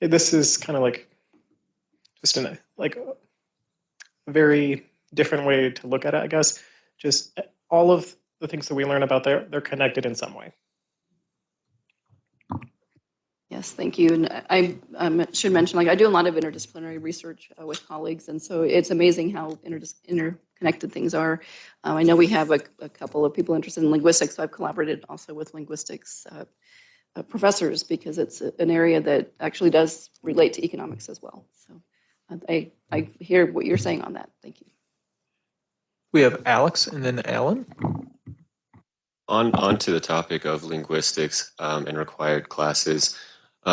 this is kind of like just a very different way to look at it, I guess. Just all of the things that we learn about there, they're connected in some way. Yes, thank you. And I should mention, like, I do a lot of interdisciplinary research with colleagues, and so it's amazing how interconnected things are. I know we have a couple of people interested in linguistics, so I've collaborated also with linguistics professors, because it's an area that actually does relate to economics as well. So I hear what you're saying on that. Thank you. We have Alex and then Alan. On to the topic of linguistics and required classes.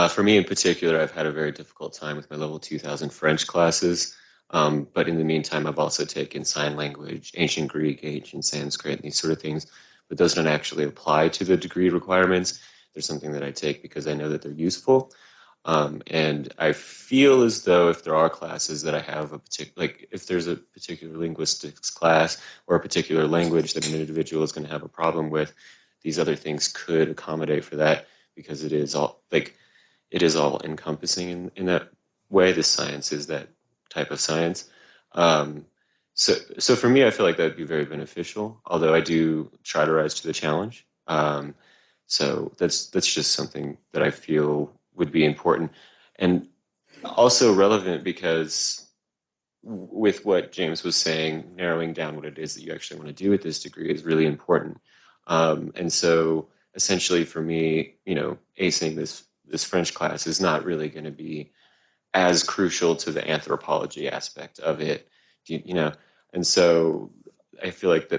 For me in particular, I've had a very difficult time with my level 2000 French classes. But in the meantime, I've also taken sign language, ancient Greek, ancient Sanskrit, and these sort of things. But those don't actually apply to the degree requirements. They're something that I take because I know that they're useful. And I feel as though if there are classes that I have a particular, like if there's a particular linguistics class or a particular language that an individual is going to have a problem with, these other things could accommodate for that, because it is all encompassing in that way. This science is that type of science. So for me, I feel like that would be very beneficial, although I do try to rise to the challenge. So that's just something that I feel would be important, and also relevant, because with what James was saying, narrowing down what it is that you actually want to do with this degree is really important. And so essentially for me, acing this French class is not really going to be as crucial to the anthropology aspect of it, and so I feel like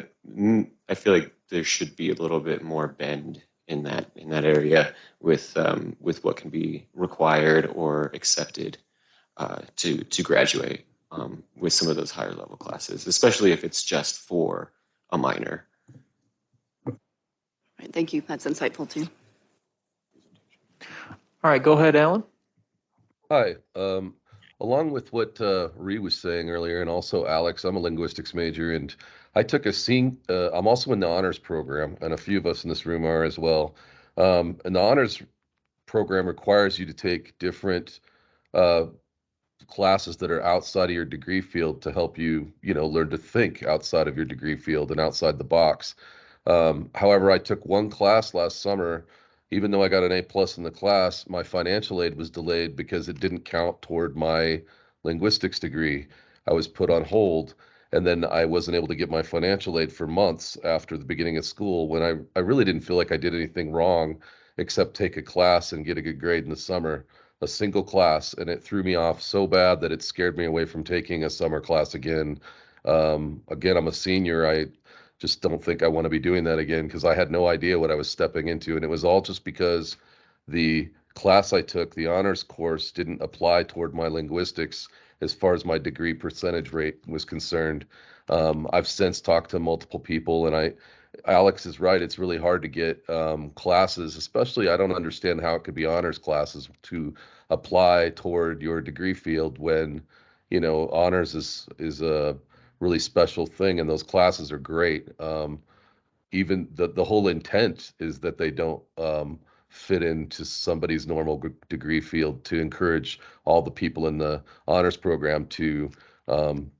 there should be a little bit more bend in that area with what can be required or accepted to graduate with some of those higher level classes, especially if it's just for a minor. All right, thank you. That's insightful too. All right, go ahead, Alan. Hi. Along with what Ree was saying earlier, and also Alex, I'm a linguistics major, and I took I'm also in the honors program, and a few of us in this room are as well. And the honors program requires you to take different classes that are outside of your degree field to help you, learn to think outside of your degree field and outside the box. However, I took one class last summer, even though I got an A+ in the class, my financial aid was delayed because it didn't count toward my linguistics degree. I was put on hold, and then I wasn't able to get my financial aid for months after the beginning of school when I really didn't feel like I did anything wrong except take a class and get a good grade in the summer, a single class, and it threw me off so bad that it scared me away from taking a summer class again. Again, I'm a senior. I just don't think I want to be doing that again because I had no idea what I was stepping into. And it was all just because the class I took, the honors course, didn't apply toward my linguistics as far as my degree percentage rate was concerned. I've since talked to multiple people, and Alex is right. It's really hard to get classes, especially I don't understand how it could be honors classes to apply toward your degree field when, honors is a really special thing, and those classes are great. Even the whole intent is that they don't fit into somebody's normal degree field to encourage all the people in the honors program um,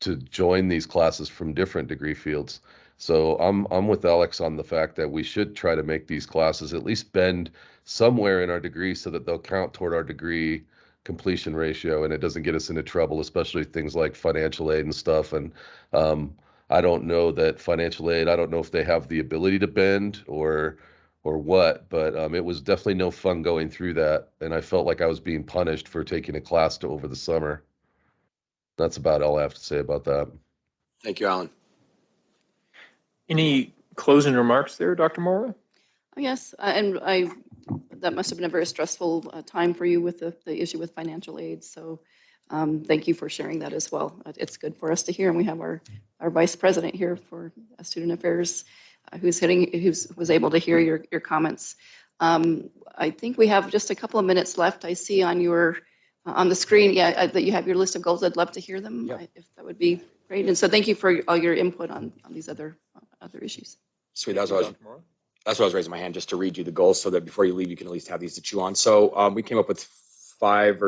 to join these classes from different degree fields. So I'm with Alex on the fact that we should try to make these classes at least bend somewhere in our degree so that they'll count toward our degree completion ratio and it doesn't get us into trouble, especially things like financial aid and stuff. And I don't know that financial aid, I don't know if they have the ability to bend or what, but it was definitely no fun going through that. And I felt like I was being punished for taking a class over the summer. That's about all I have to say about that. Thank you, Alan. Any closing remarks there, Dr. Mora? Yes, that must have been a very stressful time for you with the issue with financial aid. So thank you for sharing that as well. It's good for us to hear, and we have our vice president here for student affairs who was able to hear your comments. I think we have just a couple of minutes left. I see on the screen, that you have your list of goals. I'd love to hear them. Yep. If that would be great. And so thank you for all your input on these other issues. Sweet. That's what I was raising my hand, just to read you the goals so that before you leave, you can at least have these to chew on. So we came up with five,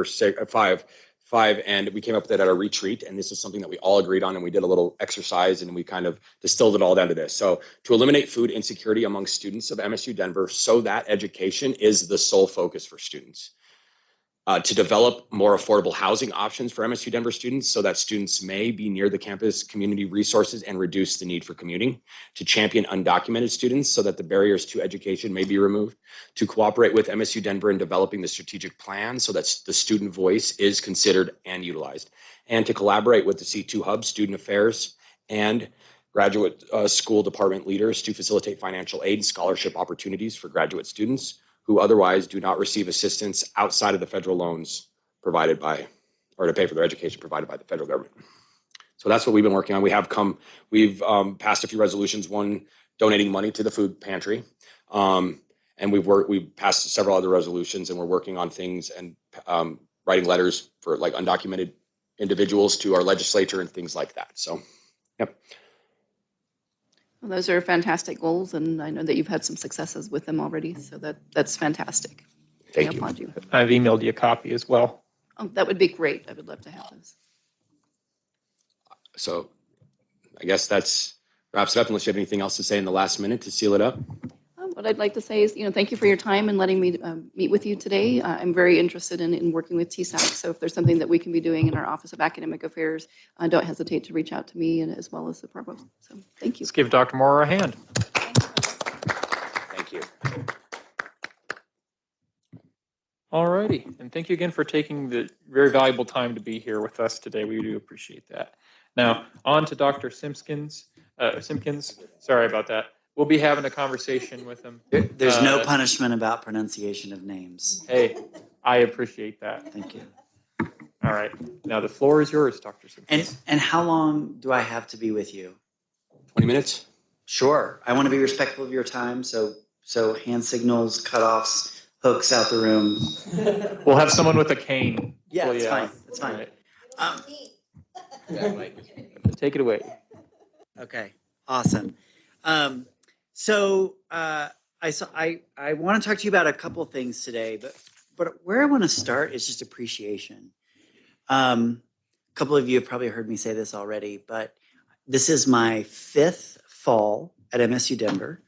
and we came up with it at a retreat. And this is something that we all agreed on, and we did a little exercise and we kind of distilled it all down to this. So to eliminate food insecurity among students of MSU Denver so that education is the sole focus for students. To develop more affordable housing options for MSU Denver students so that students may be near the campus community resources and reduce the need for commuting. To champion undocumented students so that the barriers to education may be removed. To cooperate with MSU Denver in developing the strategic plan so that the student voice is considered and utilized. And to collaborate with the C2 Hub, Student Affairs, and graduate school department leaders to facilitate financial aid and scholarship opportunities for graduate students who otherwise do not receive assistance outside of the federal loans provided by, or to pay for their education provided by the federal government. So that's what we've been working on. We've passed a few resolutions, one donating money to the food pantry. And we've passed several other resolutions, and we're working on things and writing letters for like undocumented individuals to our legislature and things like that. So, yep. Well, those are fantastic goals, and I know that you've had some successes with them already, so that's fantastic. Thank you. Applaud you. I've emailed you a copy as well. Oh, that would be great. I would love to have those. So I guess that's wraps it up, unless you have anything else to say in the last minute to seal it up. What I'd like to say is, thank you for your time and letting me meet with you today. I'm very interested in working with TSAC. So if there's something that we can be doing in our Office of Academic Affairs, don't hesitate to reach out to me and as well as the provost. So thank you. Let's give Dr. Mora a hand. Thank you. All righty. And thank you again for taking the very valuable time to be here with us today. We do appreciate that. Now, on to Dr. Simpkins. Sorry about that. We'll be having a conversation with him. There's no punishment about pronunciation of names. Hey, I appreciate that. Thank you. All right. Now the floor is yours, Dr. Simpkins. And how long do I have to be with you? 20 minutes. Sure. I want to be respectful of your time. So hand signals, cutoffs, hooks out the room. We'll have someone with a cane. Yeah, it's fine. It's fine. Right. Take it away. Okay. Awesome. So I want to talk to you about a couple of things today, but where I want to start is just appreciation. A couple of you have probably heard me say this already, but this is my 5th fall at MSU Denver.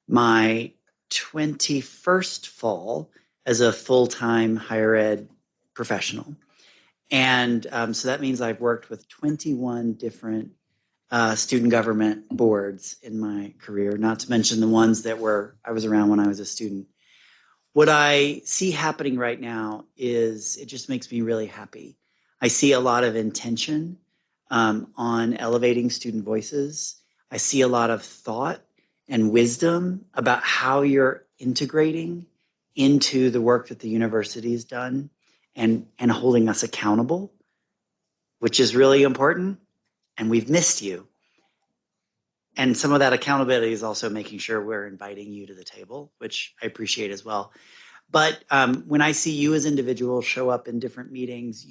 My 21st fall as a full-time higher ed professional. And so that means I've worked with 21 different student government boards in my career, not to mention the ones that I was around when I was a student. What I see happening right now is it just makes me really happy. I see a lot of intention on elevating student voices. I see a lot of thought and wisdom about how you're integrating into the work that the university has done and holding us accountable, which is really important. And we've missed you. And some of that accountability is also making sure we're inviting you to the table, which I appreciate as well. But when I see you as individuals show up in different meetings,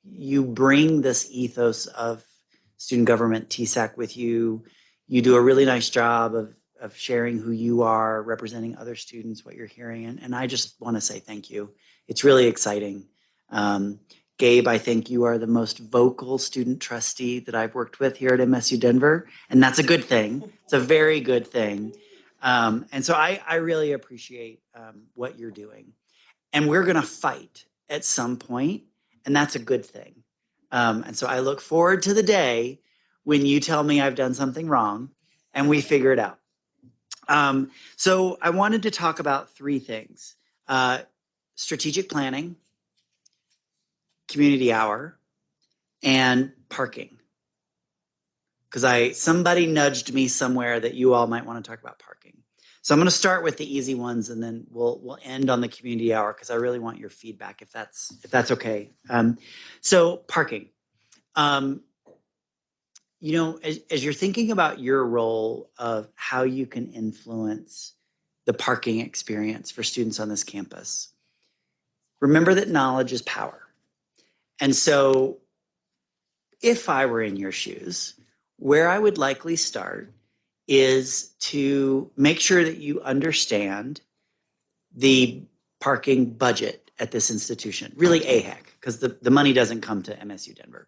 you bring this ethos of student government TSAC with you. You do a really nice job of sharing who you are, representing other students, what you're hearing. And I just want to say thank you. It's really exciting. Gabe, I think you are the most vocal student trustee that I've worked with here at MSU Denver, and that's a good thing. It's a very good thing. And so I really appreciate what you're doing. And we're going to fight at some point, and that's a good thing. And so I look forward to the day when you tell me I've done something wrong and we figure it out. So I wanted to talk about three things: strategic planning, community hour, and parking. Because somebody nudged me somewhere that you all might want to talk about parking. So I'm going to start with the easy ones, and then we'll end on the community hour because I really want your feedback if that's okay. So parking. You know, as you're thinking about your role of how you can influence the parking experience for students on this campus, remember that knowledge is power. And so if I were in your shoes, where I would likely start is to make sure that you understand the parking budget at this institution, really AHEC, because the money doesn't come to MSU Denver.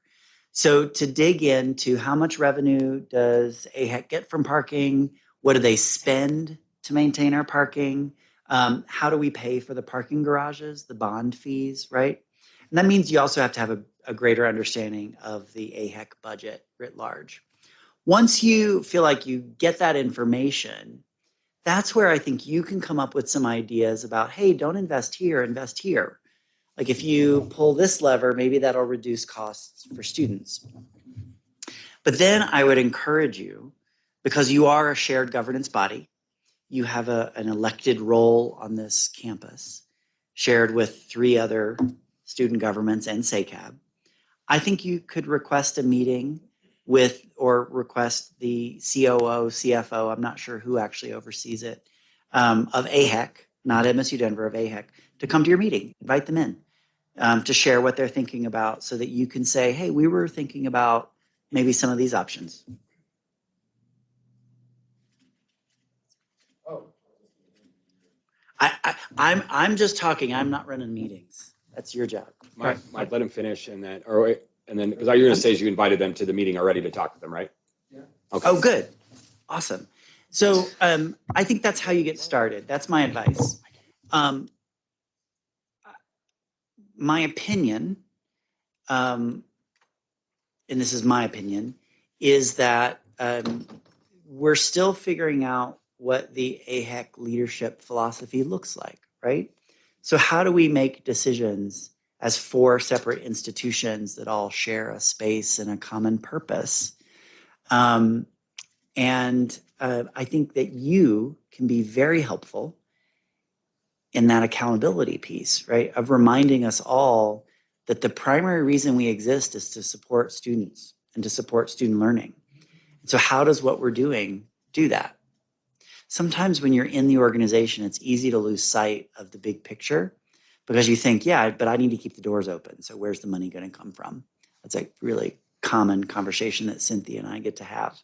So to dig into how much revenue does AHEC get from parking? What do they spend to maintain our parking? How do we pay for the parking garages, the bond fees, right? And that means you also have to have a greater understanding of the AHEC budget writ large. Once you feel like you get that information, that's where I think you can come up with some ideas about, hey, don't invest here, invest here. Like if you pull this lever, maybe that'll reduce costs for students. But then I would encourage you, because you are a shared governance body, you have an elected role on this campus, shared with 3 other student governments and SACAB. I think you could request a meeting with, or request the COO, CFO, I'm not sure who actually oversees it, of AHEC, not MSU Denver, of AHEC, to come to your meeting, invite them in, to share what they're thinking about so that you can say, hey, we were thinking about maybe some of these options. I'm just talking, I'm not running meetings. That's your job. Mike, let him finish and then because all you're going to say is you invited them to the meeting already to talk to them, right? Yeah. Okay. Oh, good. Awesome. So I think that's how you get started. That's my advice. My opinion, and this is my opinion, is that we're still figuring out what the AHEC leadership philosophy looks like, right? So how do we make decisions as 4 separate institutions that all share a space and a common purpose? I think that you can be very helpful in that accountability piece, right? Of reminding us all that the primary reason we exist is to support students and to support student learning. So how does what we're doing do that? Sometimes when you're in the organization, it's easy to lose sight of the big picture because you think, yeah, but I need to keep the doors open. So where's the money going to come from? That's a really common conversation that Cynthia and I get to have.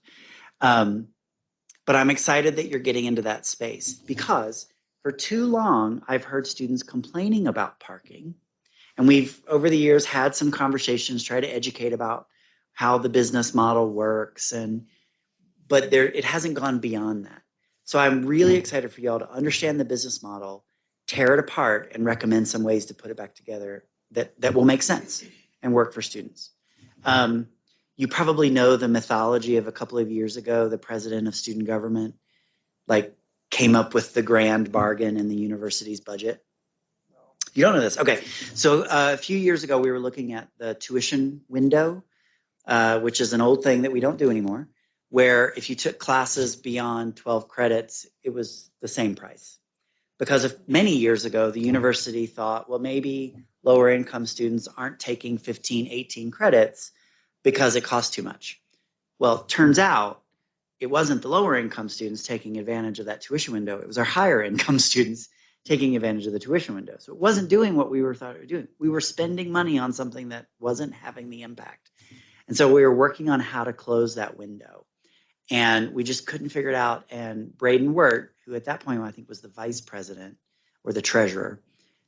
But I'm excited that you're getting into that space because for too long, I've heard students complaining about parking. And we've, over the years, had some conversations, try to educate about how the business model works. But it hasn't gone beyond that. So I'm really excited for y'all to understand the business model, tear it apart, and recommend some ways to put it back together that will make sense and work for students. You probably know the mythology of a couple of years ago, the president of student government came up with the grand bargain in the university's budget. You don't know this? Okay. So a few years ago, we were looking at the tuition window, which is an old thing that we don't do anymore, where if you took classes beyond 12 credits, it was the same price. Because of many years ago, the university thought, well, maybe lower income students aren't taking 15, 18 credits because it costs too much. Well, it turns out it wasn't the lower income students taking advantage of that tuition window. It was our higher income students taking advantage of the tuition window. So it wasn't doing what we thought it was doing. We were spending money on something that wasn't having the impact. And so we were working on how to close that window. And we just couldn't figure it out. And Braden Wirt, who at that point I think was the vice president or the treasurer,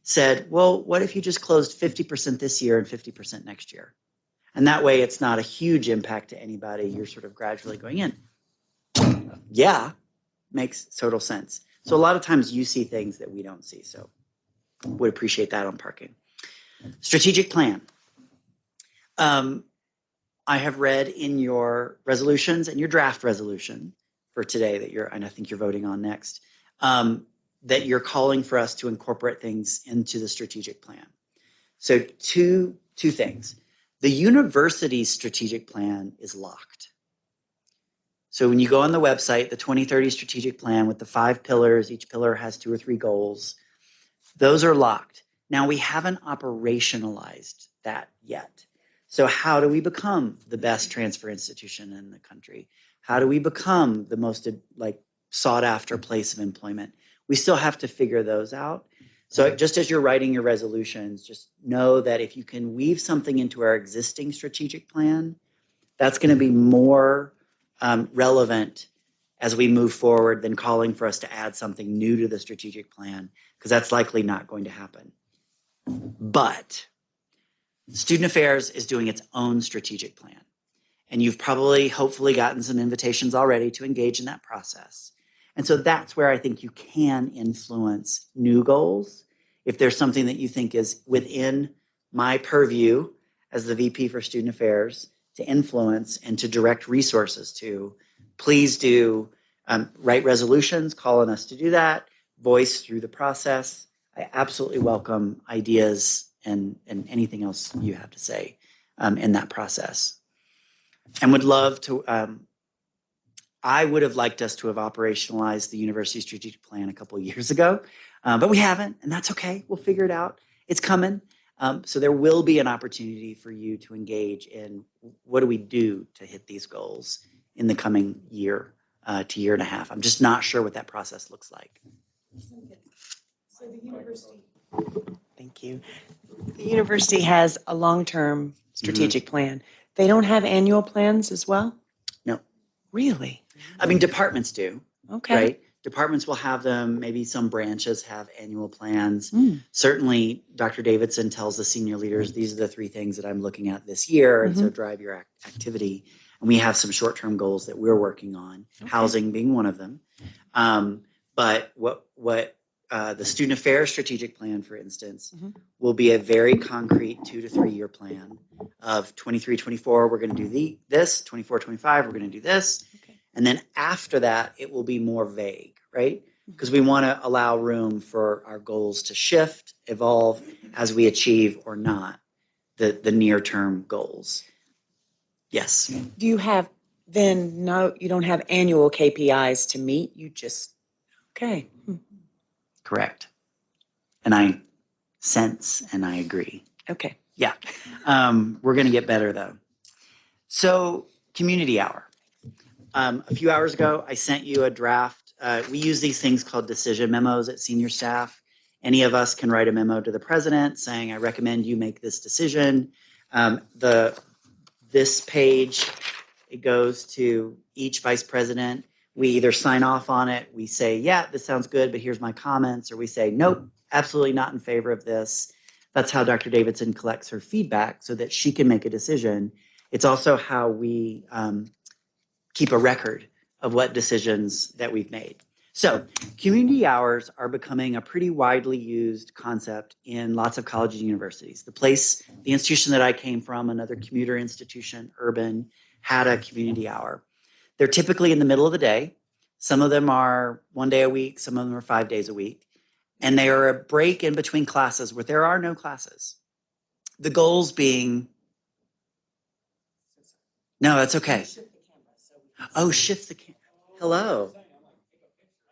said, well, what if you just closed 50% this year and 50% next year? And that way it's not a huge impact to anybody. You're sort of gradually going in. Yeah, makes total sense. So a lot of times you see things that we don't see. So would appreciate that on parking. Strategic plan. I have read in your resolutions and your draft resolution for today that and I think you're voting on next, that you're calling for us to incorporate things into the strategic plan. So two things. The university's strategic plan is locked. So when you go on the website, the 2030 strategic plan with the 5 pillars, each pillar has 2 or 3 goals, those are locked. Now we haven't operationalized that yet. So how do we become the best transfer institution in the country? How do we become the most sought after place of employment? We still have to figure those out. So just as you're writing your resolutions, just know that if you can weave something into our existing strategic plan, that's going to be more relevant as we move forward than calling for us to add something new to the strategic plan, because that's likely not going to happen. But Student Affairs is doing its own strategic plan. And you've probably, hopefully gotten some invitations already to engage in that process. And so that's where I think you can influence new goals. If there's something that you think is within my purview as the VP for Student Affairs to influence and to direct resources to, please do write resolutions, call on us to do that, voice through the process. I absolutely welcome ideas and anything else you have to say in that process. And would love to, I would have liked us to have operationalized the university strategic plan a couple of years ago, but we haven't, and that's okay. We'll figure it out. It's coming. So there will be an opportunity for you to engage in what do we do to hit these goals in the coming year to year and a half. I'm just not sure what that process looks like. So the university, thank you. The university has a long-term strategic plan. They don't have annual plans as well? No. Really? I mean, departments do. Okay. Right? Departments will have them. Maybe some branches have annual plans. Certainly, Dr. Davidson tells the senior leaders, these are the 3 things that I'm looking at this year, and so drive your activity. And we have some short-term goals that we're working on, housing being one of them. But what the Student Affairs strategic plan, for instance, will be a very concrete 2 to 3 year plan of 23, 24, we're going to do this, 24, 25, we're going to do this. And then after that, it will be more vague, right? Because we want to allow room for our goals to shift, evolve as we achieve or not the near-term goals. Yes. Do you have then, no, you don't have annual KPIs to meet? You just, okay. Correct. And I sense and I agree. Okay. Yeah. We're going to get better though. So community hour. A few hours ago, I sent you a draft. We use these things called decision memos at senior staff. Any of us can write a memo to the president saying, I recommend you make this decision. This page, it goes to each vice president. We either sign off on it, we say, yeah, this sounds good, but here's my comments, or we say, nope, absolutely not in favor of this. That's how Dr. Davidson collects her feedback so that she can make a decision. It's also how we keep a record of what decisions that we've made. So community hours are becoming a pretty widely used concept in lots of colleges and universities. The institution that I came from, another commuter institution, urban, had a community hour. They're typically in the middle of the day. Some of them are 1 day a week, some of them are 5 days a week. And they are a break in between classes where there are no classes. The goals being, no, that's okay. Oh, shift the camera. Hello.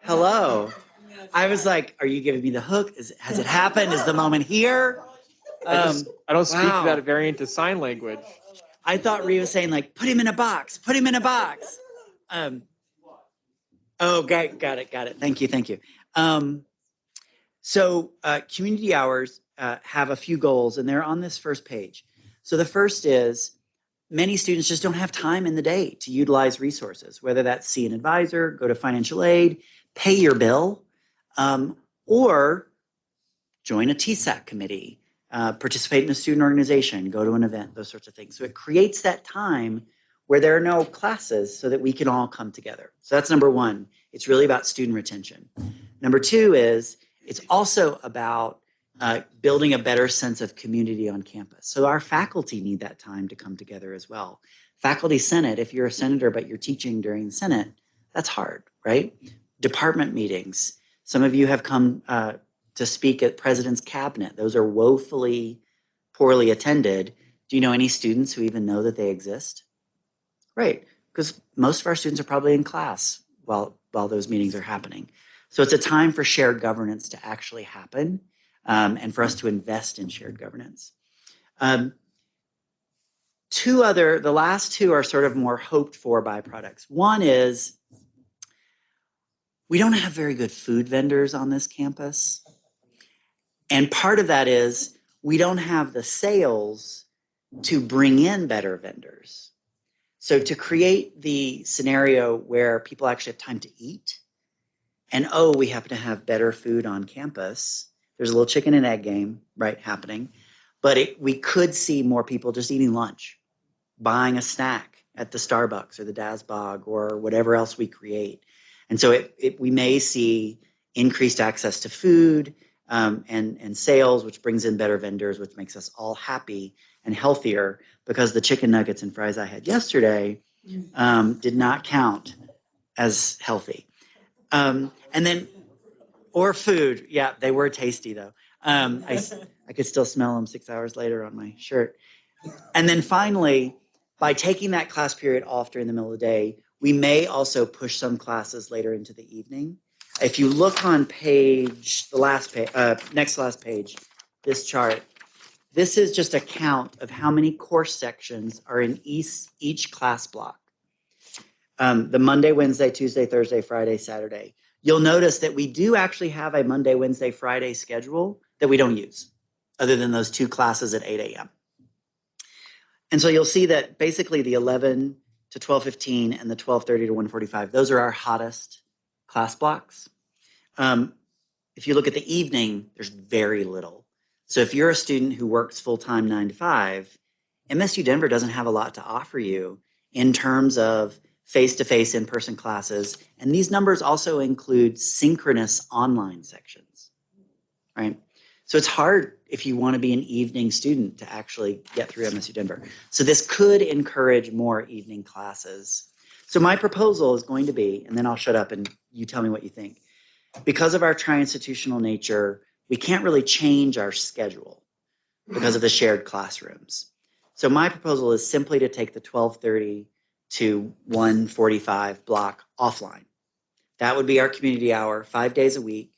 Hello. I was like, are you giving me the hook? Has it happened? Is the moment here? I don't speak wow. that variant of sign language. I thought Rhea was saying like, put him in a box, put him in a box. Oh, got it. Thank you. So community hours have a few goals and they're on this first page. So the first is many students just don't have time in the day to utilize resources, whether that's see an advisor, go to financial aid, pay your bill, or join a TSAC committee, participate in a student organization, go to an event, those sorts of things. So it creates that time where there are no classes so that we can all come together. So that's number one. It's really about student retention. Number two is it's also about building a better sense of community on campus. So our faculty need that time to come together as well. Faculty Senate, if you're a senator but you're teaching during Senate, that's hard, right? Department meetings. Some of you have come to speak at President's Cabinet. Those are woefully poorly attended. Do you know any students who even know that they exist? Right, because most of our students are probably in class while those meetings are happening. So it's a time for shared governance to actually happen and for us to invest in shared governance. The last two are sort of more hoped for byproducts. One is we don't have very good food vendors on this campus. And part of that is we don't have the sales to bring in better vendors. So to create the scenario where people actually have time to eat and, we happen to have better food on campus, there's a little chicken and egg game, right, happening. But we could see more people just eating lunch, buying a snack at the Starbucks or the Dazbog or whatever else we create. And so we may see increased access to food and sales, which brings in better vendors, which makes us all happy and healthier because the chicken nuggets and fries I had yesterday did not count as healthy. Or food. Yeah, they were tasty though. I could still smell them 6 hours later on my shirt. And then finally, by taking that class period off during the middle of the day, we may also push some classes later into the evening. If you look on next to last page, this chart, this is just a count of how many course sections are in each class block. The Monday, Wednesday, Tuesday, Thursday, Friday, Saturday. You'll notice that we do actually have a Monday, Wednesday, Friday schedule that we don't use, other than those two classes at 8 a.m. And so you'll see that basically the 11 to 12:15 and the 12:30 to 1:45, those are our hottest class blocks. If you look at the evening, there's very little. So if you're a student who works full-time 9 to 5, MSU Denver doesn't have a lot to offer you in terms of face-to-face in-person classes. And these numbers also include synchronous online sections, right? So it's hard if you want to be an evening student to actually get through MSU Denver. So this could encourage more evening classes. So my proposal is going to be, and then I'll shut up and you tell me what you think. Because of our tri-institutional nature, we can't really change our schedule because of the shared classrooms. So my proposal is simply to take the 12:30 to 1:45 block offline. That would be our community hour, 5 days a week.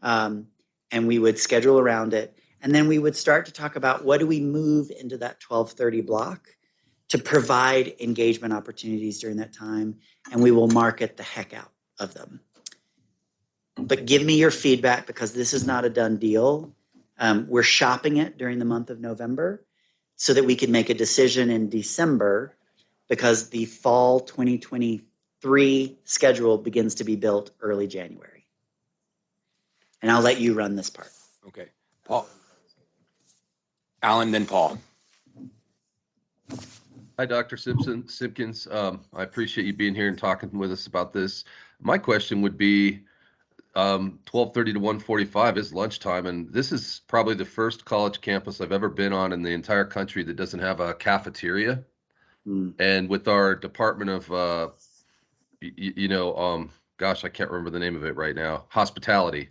And we would schedule around it. And then we would start to talk about what do we move into that 12:30 block to provide engagement opportunities during that time. And we will market the heck out of them. But give me your feedback because this is not a done deal. We're shopping it during the month of November so that we can make a decision in December because the fall 2023 schedule begins to be built early January. And I'll let you run this part. Okay. Paul. Alan, then Paul. Hi, Dr. Simpkins. I appreciate you being here and talking with us about this. My question would be, 12:30 to 1:45 is lunchtime, and this is probably the first college campus I've ever been on in the entire country that doesn't have a cafeteria. And with our Department of, gosh, I can't remember the name of it right now, hospitality.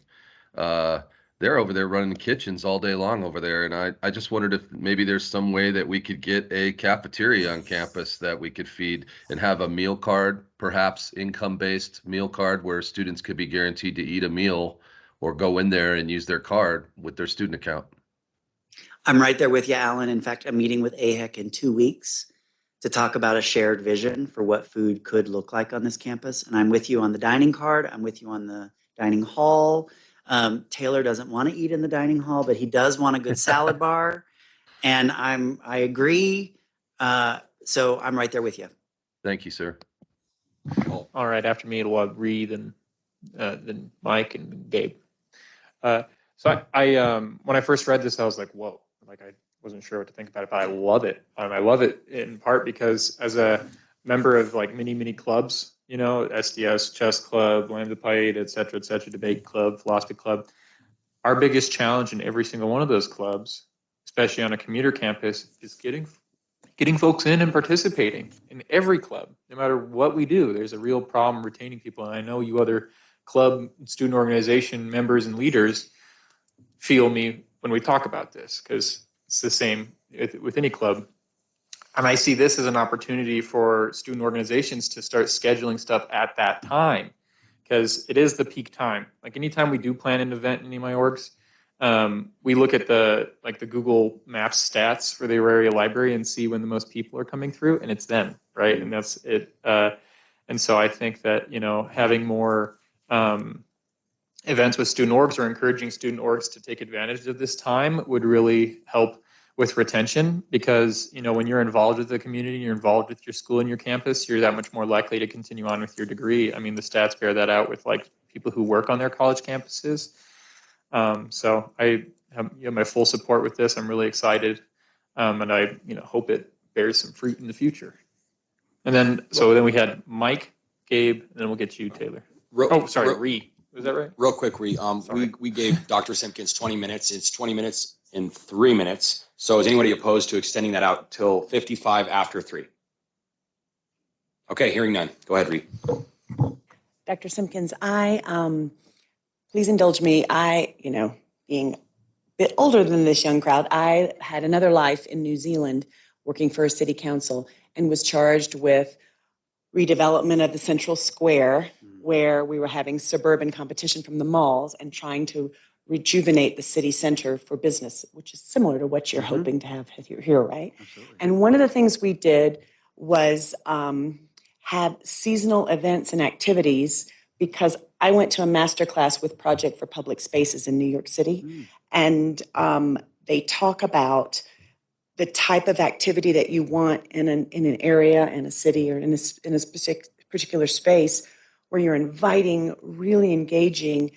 They're over there running kitchens all day long over there. And I just wondered if maybe there's some way that we could get a cafeteria on campus that we could feed and have a meal card, perhaps income-based meal card where students could be guaranteed to eat a meal or go in there and use their card with their student account. I'm right there with you, Alan. In fact, I'm meeting with AHEC in 2 weeks to talk about a shared vision for what food could look like on this campus. And I'm with you on the dining card. I'm with you on the dining hall. Taylor doesn't want to eat in the dining hall, but he does want a good salad bar. And I agree. So I'm right there with you. Thank you, sir. All right, after me, it'll Reed and then Mike and Gabe. So I when I first read this, I was like, whoa, like I wasn't sure what to think about it, but I love it. I love it in part because as a member of like many clubs, you know, SDS, chess club, Lambda Pi, et cetera, debate club, philosophy club, our biggest challenge in every single one of those clubs, especially on a commuter campus, is getting folks in and participating in every club. No matter what we do, there's a real problem retaining people. And I know you other club, student organization members and leaders feel me when we talk about this, because it's the same with any club. And I see this as an opportunity for student organizations to start scheduling stuff at that time, because it is the peak time. Like anytime we do plan an event in any of my orgs, we look at the Google Maps stats for the area library and see when the most people are coming through, and it's then, right? And that's it. And so I think that, you know, having more events with student orgs or encouraging student orgs to take advantage of this time would really help with retention, because, you know, when you're involved with the community, you're involved with your school and your campus, you're that much more likely to continue on with your degree. I mean, the stats bear that out with like people who work on their college campuses. So I have, you know, my full support with this. I'm really excited, and I, you know, hope it bears some fruit in the future. And then then we had Mike, Gabe, and then we'll get you, Taylor. Ree. Was that right? Real quick, Ree. We gave Dr. Simpkins 20 minutes. It's 20 minutes in 3 minutes. So is anybody opposed to extending that out till 55 after 3? Okay, hearing none. Go ahead, Ree. Dr. Simpkins, please indulge me. You know, being a bit older than this young crowd, I had another life in New Zealand working for a city council and was charged with redevelopment of the central square, where we were having suburban competition from the malls and trying to rejuvenate the city center for business, which is similar to what you're hoping to have here, right? Absolutely. And one of the things we did was have seasonal events and activities, because I went to a master class with Project for Public Spaces in New York City, and they talk about the type of activity that you want in an area, in a city, or in a particular space, where you're inviting really engaging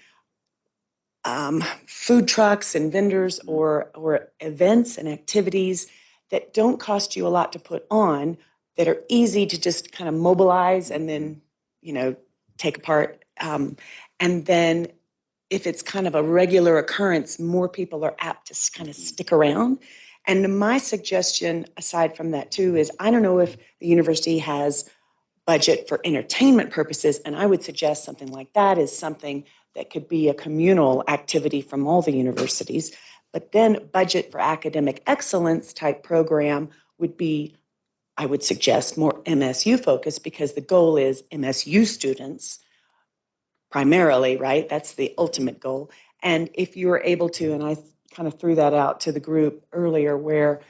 food trucks and vendors, or events and activities that don't cost you a lot to put on, that are easy to just kind of mobilize and then, you know, take apart. And then if it's kind of a regular occurrence, more people are apt to kind of stick around. And my suggestion, aside from that too, is I don't know if the university has budget for entertainment purposes, and I would suggest something like that is something that could be a communal activity from all the universities. But then budget for academic excellence type program would be, I would suggest, more MSU focused, because the goal is MSU students primarily, right? That's the ultimate goal. And if you were able to, and I kind of threw that out to the group earlier, where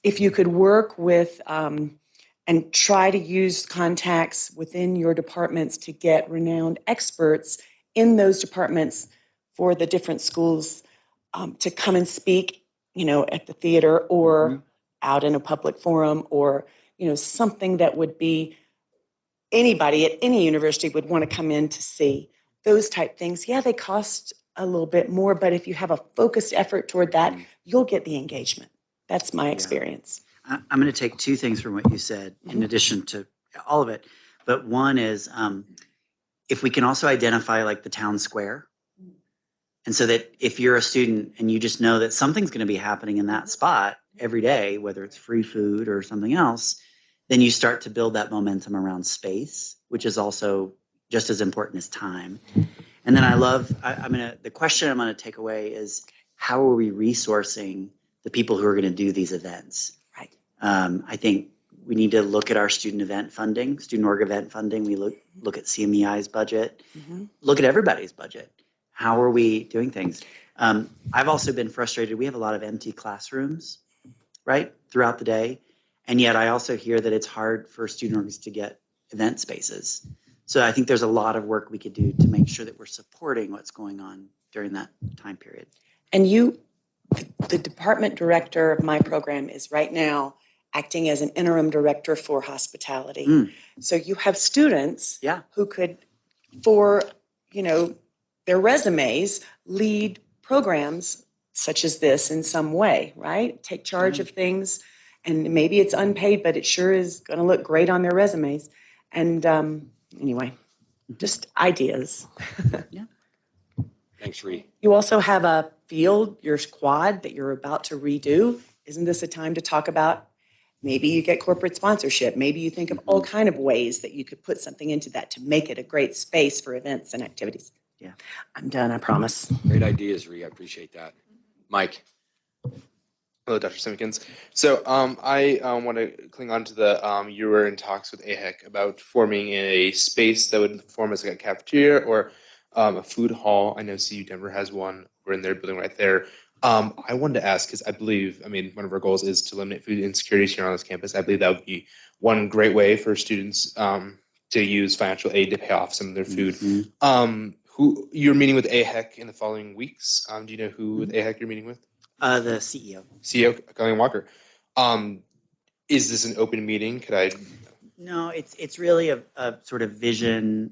if you could work with and try to use contacts within your departments to get renowned experts in those departments for the different schools to come and speak, you know, at the theater or out in a public forum, or, you know, something that would be anybody at any university would want to come in to see. Those type things, yeah, they cost a little bit more, but if you have a focused effort toward that, you'll get the engagement. That's my experience. I'm going to take two things from what you said, in addition to all of it. But one is, if we can also identify like the town square And so that if you're a student and you just know that something's going to be happening in that spot every day, whether it's free food or something else, then you start to build that momentum around space, which is also just as important as time. And then the question I'm going to take away is, how are we resourcing the people who are going to do these events? Right. I think we need to look at our student event funding, student org event funding. We look at CMEI's budget, look at everybody's budget. How are we doing things? I've also been frustrated. We have a lot of empty classrooms, right, throughout the day. And yet I also hear that it's hard for student orgs to get event spaces. So I think there's a lot of work we could do to make sure that we're supporting what's going on during that time period. And the department director of my program is right now acting as an interim director for hospitality. So you have students who could, for, their resumes, lead programs such as this in some way, right? Take charge of things, and maybe it's unpaid, but it sure is going to look great on their resumes. And anyway, just ideas. Thanks, Ree. You also have a field, your quad that you're about to redo. Isn't this a time to talk about, maybe you get corporate sponsorship, maybe you think of all kind of ways that you could put something into that to make it a great space for events and activities. Yeah. I'm done, I promise. Great ideas, Ree. I appreciate that. Mike. Hello, Dr. Simkins. So I want to cling on to the, you were in talks with AHEC about forming a space that would form as like a cafeteria or a food hall. I know CU Denver has one. We're in their building right there. I wanted to ask, because I believe, one of our goals is to eliminate food insecurities here on this campus. I believe that would be one great way for students to use financial aid to pay off some of their food. Who you're meeting with AHEC in the following weeks? Do you know who with AHEC you're meeting with? The CEO. CEO Colleen Walker. Is this an open meeting? Could I? No, it's really a sort of vision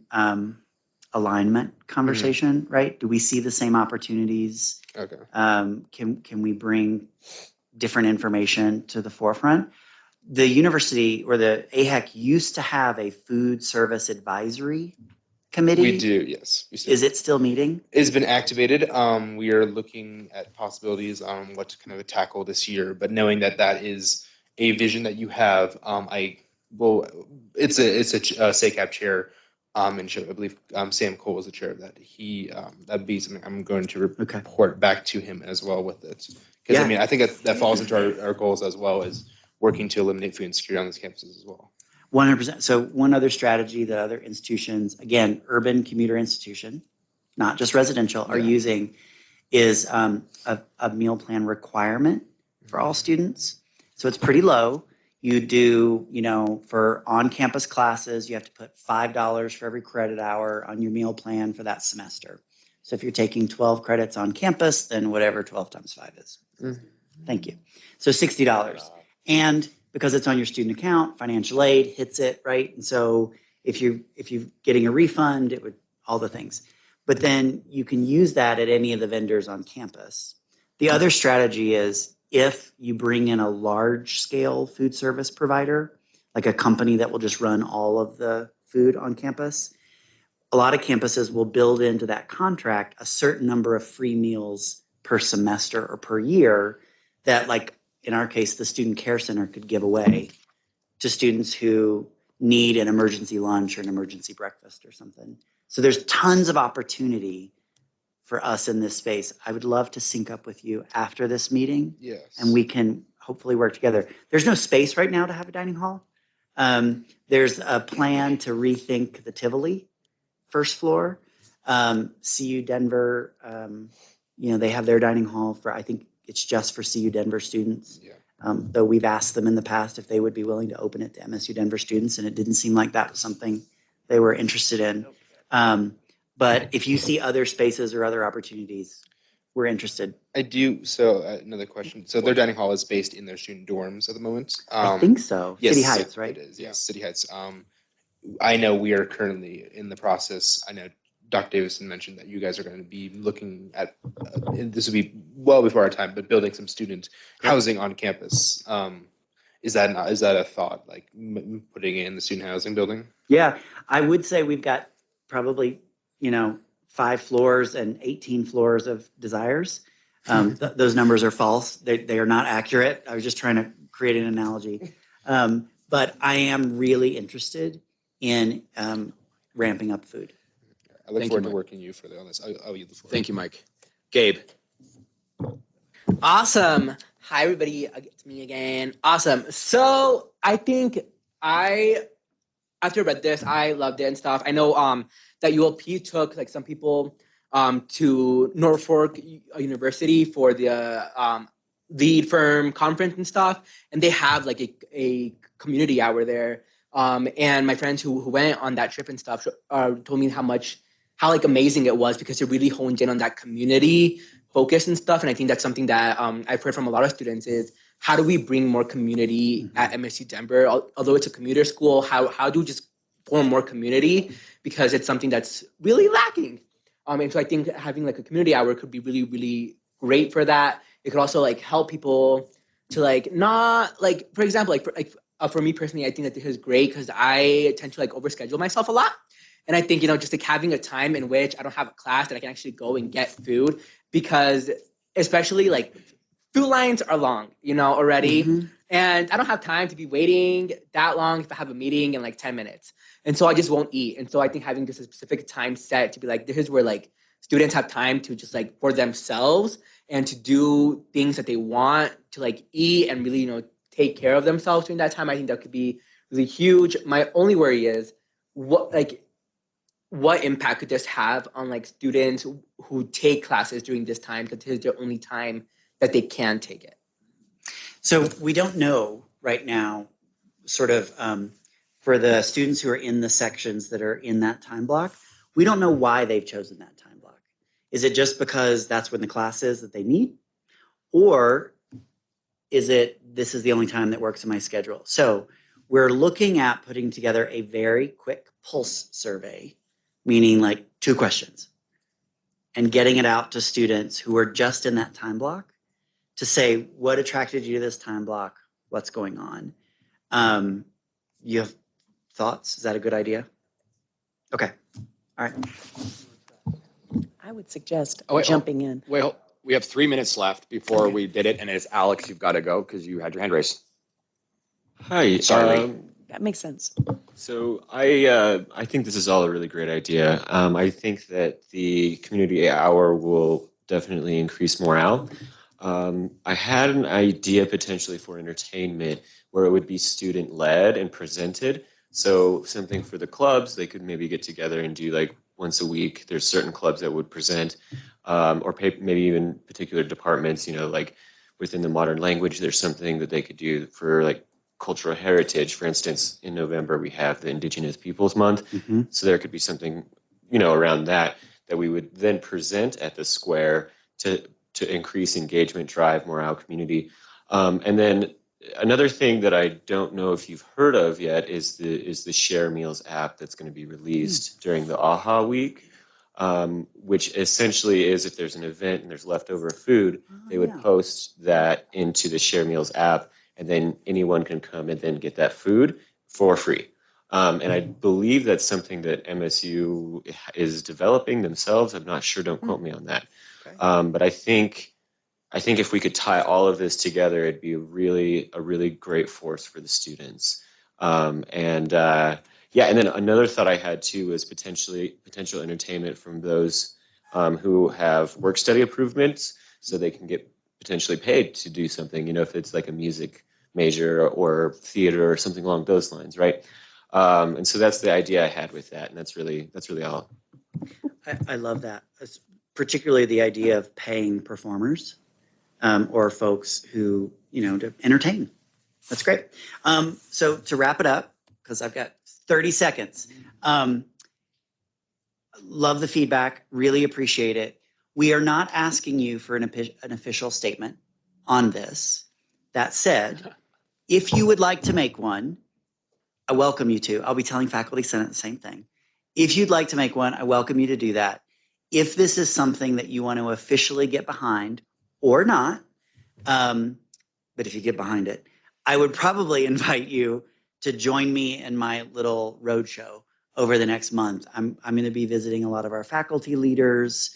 alignment conversation, right? Do we see the same opportunities? Okay. Can we bring different information to the forefront? The university or the AHEC used to have a food service advisory committee. We do, yes. Is it still meeting? It's been activated. We are looking at possibilities on what to kind of tackle this year, but knowing that that is a vision that you have, it's a SACAP chair, and I believe Sam Cole is the chair of that. That'd be something I'm going to report back to him as well with it. Because I think that falls into our goals as well as working to eliminate food insecurity on these campuses as well. 100%. So one other strategy that other institutions, again, urban commuter institution, not just residential, are using is a meal plan requirement for all students. So it's pretty low. You do, for on-campus classes, you have to put $5 for every credit hour on your meal plan for that semester. So if you're taking 12 credits on campus, then whatever 12 times 5 is. Thank you. So $60. And because it's on your student account, financial aid hits it, right? And so if you're getting a refund, it would, all the things. But then you can use that at any of the vendors on campus. The other strategy is if you bring in a large scale food service provider, like a company that will just run all of the food on campus, a lot of campuses will build into that contract a certain number of free meals per semester or per year that, like, in our case, the Student Care Center could give away to students who need an emergency lunch or an emergency breakfast or something. So there's tons of opportunity for us in this space. I would love to sync up with you after this meeting. Yes. And we can hopefully work together. There's no space right now to have a dining hall. There's a plan to rethink the Tivoli first floor. CU Denver, they have their dining hall for, I think it's just for CU Denver students. Yeah. Though we've asked them in the past if they would be willing to open it to MSU Denver students, and it didn't seem like that was something they were interested in. But if you see other spaces or other opportunities, we're interested. I do. So another question. So their dining hall is based in their student dorms at the moment. I think so. Yes, City Heights, right? It is. Yes, City Heights. I know we are currently in the process. I know Dr. Davison mentioned that you guys are going to be looking at, this would be well before our time, but building some student housing on campus. Is that a thought, like putting it in the student housing building? Yeah, I would say we've got probably, 5 floors and 18 floors of desires. Those numbers are false. They are not accurate. I was just trying to create an analogy. But I am really interested in ramping up food. I look Thank forward you, to Mike. working you further on this. I'll yield the floor. Thank you, Mike. Gabe. Awesome. Hi, everybody. It's me again. Awesome. So I think after I read this, I loved it and stuff. I know that ULP took like some people to Norfolk University for the lead firm conference and stuff, and they have like a community hour there. And my friends who went on that trip and stuff told me how like amazing it was because it really honed in on that community focus and stuff. And I think that's something that I've heard from a lot of students is how do we bring more community at MSU Denver? Although it's a commuter school, how do we just form more community? Because it's something that's really lacking. And so I think having like a community hour could be really, really great for that. It could also like help people to like not like, for example, for me personally, I think that this is great because I tend to like overschedule myself a lot. And I think, just like having a time in which I don't have a class that I can actually go and get food because especially like food lines are long, already. Mm-hmm. And I don't have time to be waiting that long if I have a meeting in like 10 minutes. And so I just won't eat. And so I think having just a specific time set to be like, this is where like students have time to just like for themselves and to do things that they want to like eat and really, take care of themselves during that time. I think that could be really huge. My only worry is what impact could this have on like students who take classes during this time because this is their only time that they can take it. So we don't know right now, sort of for the students who are in the sections that are in that time block, we don't know why they've chosen that time block. Is it just because that's when the class is that they need? Or is it this is the only time that works in my schedule? So we're looking at putting together a very quick pulse survey, meaning like 2 questions, and getting it out to students who are just in that time block to say, what attracted you to this time block? What's going on? You have thoughts? Is that a good idea? Okay. All right. I would suggest Oh, wait, jumping in. Well, we have 3 minutes left before we did it, and it's Alex. You've got to go because you had your hand raised. Hi. Sorry. That makes sense. So I think this is all a really great idea. I think that the community hour will definitely increase morale. I had an idea potentially for entertainment where it would be student led and presented. So something for the clubs, they could maybe get together and do like once a week. There's certain clubs that would present, or maybe even particular departments. Like within the modern language, there's something that they could do for like cultural heritage. For instance, in November we have the Indigenous Peoples Month, so there could be something around that we would then present at the square to increase engagement, drive morale, community. And then another thing that I don't know if you've heard of yet is the Share Meals app that's going to be released during the AHA week, which essentially is if there's an event and there's leftover food, they would post that into the Share Meals app, and then anyone can come and then get that food for free. And I believe that's something that MSU is developing themselves. I'm not sure. Don't quote me on that. Okay. But I think if we could tie all of this together, it'd be a really great force for the students. And then another thought I had too was potential entertainment from those who have work study improvements, so they can get potentially paid to do something. If it's like a music major or theater or something along those lines, right? And so that's the idea I had with that, and that's really all. I love that, particularly the idea of paying performers or folks who, to entertain. That's great. So to wrap it up, because I've got 30 seconds, love the feedback, really appreciate it. We are not asking you for an official statement on this. That said, if you would like to make one, I welcome you to. I'll be telling Faculty Senate the same thing. If you'd like to make one, I welcome you to do that. If this is something that you want to officially get behind or not, but if you get behind it, I would probably invite you to join me in my little roadshow over the next month. I'm going to be visiting a lot of our faculty leaders,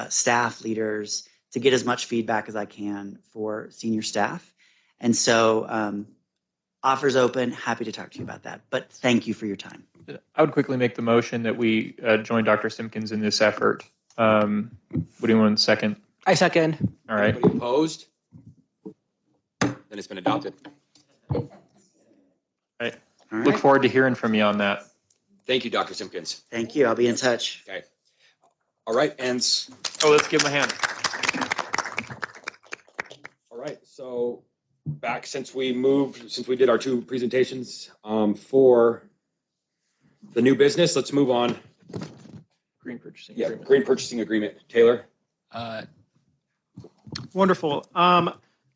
staff leaders, to get as much feedback as I can for senior staff. And so offers open, happy to talk to you about that. But thank you for your time. I would quickly make the motion that we join Dr. Simpkins in this effort. What do you want second? I second. All right. Anybody opposed? Then it's been adopted. All right. All Look right. forward to hearing from you on that. Thank you, Dr. Simpkins. Thank you. I'll be in touch. Okay. All right, and Oh, let's give him a hand. all right. So back since we did our two presentations for the new business, let's move on. Green purchasing Yeah, agreement. green purchasing agreement. Taylor. Wonderful.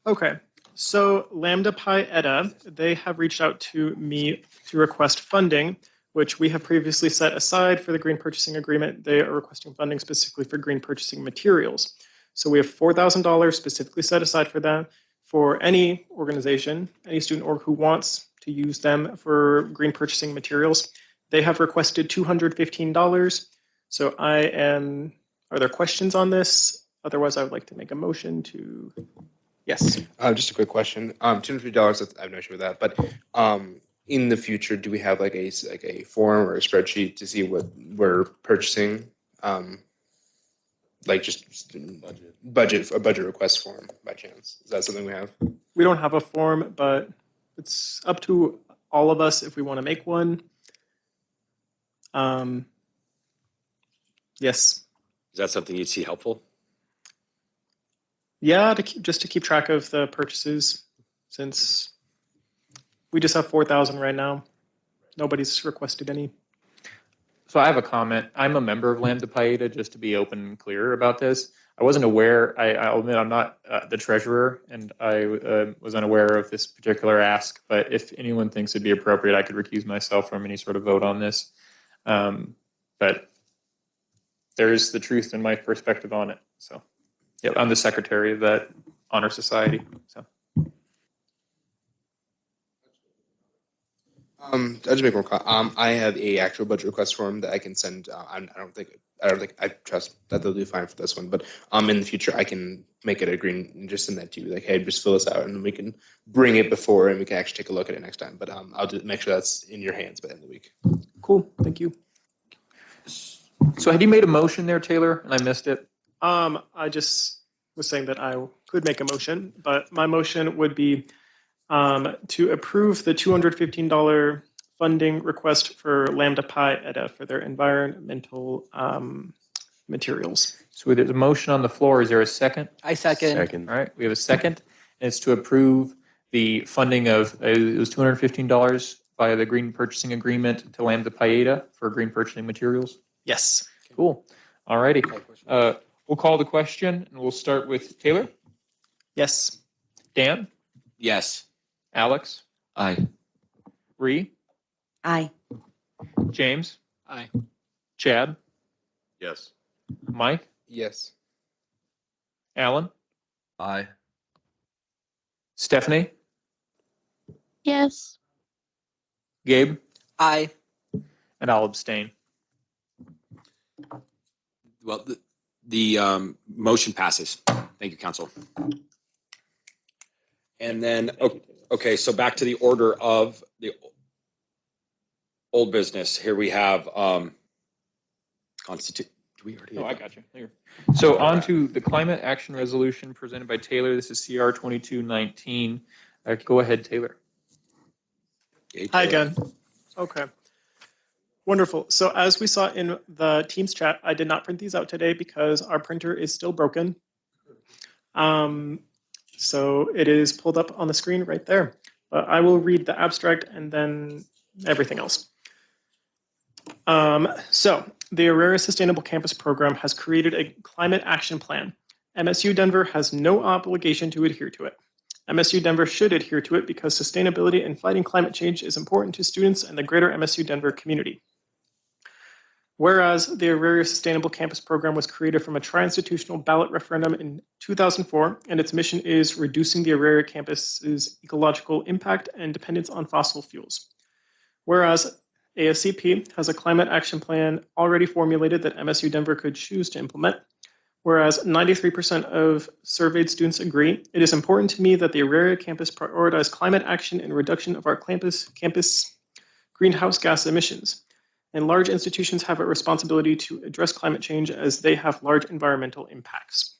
Okay, so Lambda Pi Eta, they have reached out to me to request funding, which we have previously set aside for the green purchasing agreement. They are requesting funding specifically for green purchasing materials. So we have $4,000 specifically set aside for them, for any organization, any student org who wants to use them for green purchasing materials. They have requested $215. So are there questions on this? Otherwise, I would like to make a motion to, yes. Just a quick question. $250, I have no issue with that. But in the future, do we have like a form or a spreadsheet to see what we're purchasing? Like just a budget request form by chance? Is that something we have? We don't have a form, but it's up to all of us if we want to make one. Yes. Is that something you'd see helpful? Yeah, just to keep track of the purchases, since we just have 4,000 right now. Nobody's requested any. So I have a comment. I'm a member of Lambda Pi Eta, just to be open and clear about this. I wasn't aware, I'll admit I'm not the treasurer, and I was unaware of this particular ask, but if anyone thinks it'd be appropriate, I could recuse myself from any sort of vote on this. But there's the truth and my perspective on it. So, yeah, I'm the secretary of that honor society. So, I'll just make one comment. I have a actual budget request form that I can send. I trust that they'll do fine for this one, but in the future I can make it a green and just send that to you. Like, hey, just fill this out, and then we can bring it before, and we can actually take a look at it next time. But I'll just make sure that's in your hands by the end of the week. Cool, thank you. so had you made a motion there, Taylor, and I missed it? I just was saying that I could make a motion, but my motion would be to approve the $215 funding request for Lambda Pi Eta for their environmental materials. So there's a motion on the floor. Is there a second? I second. Second. All right, we have a second. And it's to approve the funding of, it was $215 via the green purchasing agreement to Lambda Pi Eta for green purchasing materials. Yes. Cool. All righty. We'll call the question, and we'll start with Taylor. Yes. Dan? Yes. Alex? Aye. Ree? Aye. James? Aye. Chad? Yes. Mike? Yes. Alan? Aye. Stephanie? Yes. Gabe? Aye. And I'll abstain. Well, the motion passes. Thank you, council. And then, okay, so back to the order of the old business. Here we have constitute. Do we already? Oh, I got you. Here. So on to the climate action resolution presented by Taylor. This is CR 2219. Go ahead, Taylor. Hi again. Okay. Wonderful. So as we saw in the Teams chat, I did not print these out today because our printer is still broken. So it is pulled up on the screen right there. But I will read the abstract and then everything else. So the Aurora Sustainable Campus Program has created a climate action plan. MSU Denver has no obligation to adhere to it. MSU Denver should adhere to it because sustainability and fighting climate change is important to students and the greater MSU Denver community. Whereas the Aurora Sustainable Campus Program was created from a tri-institutional ballot referendum in 2004, and its mission is reducing the Aurora campus's ecological impact and dependence on fossil fuels. Whereas ASCP has a climate action plan already formulated that MSU Denver could choose to implement. Whereas 93% of surveyed students agree, it is important to me that the Auraria campus prioritize climate action and reduction of our campus greenhouse gas emissions. And large institutions have a responsibility to address climate change as they have large environmental impacts.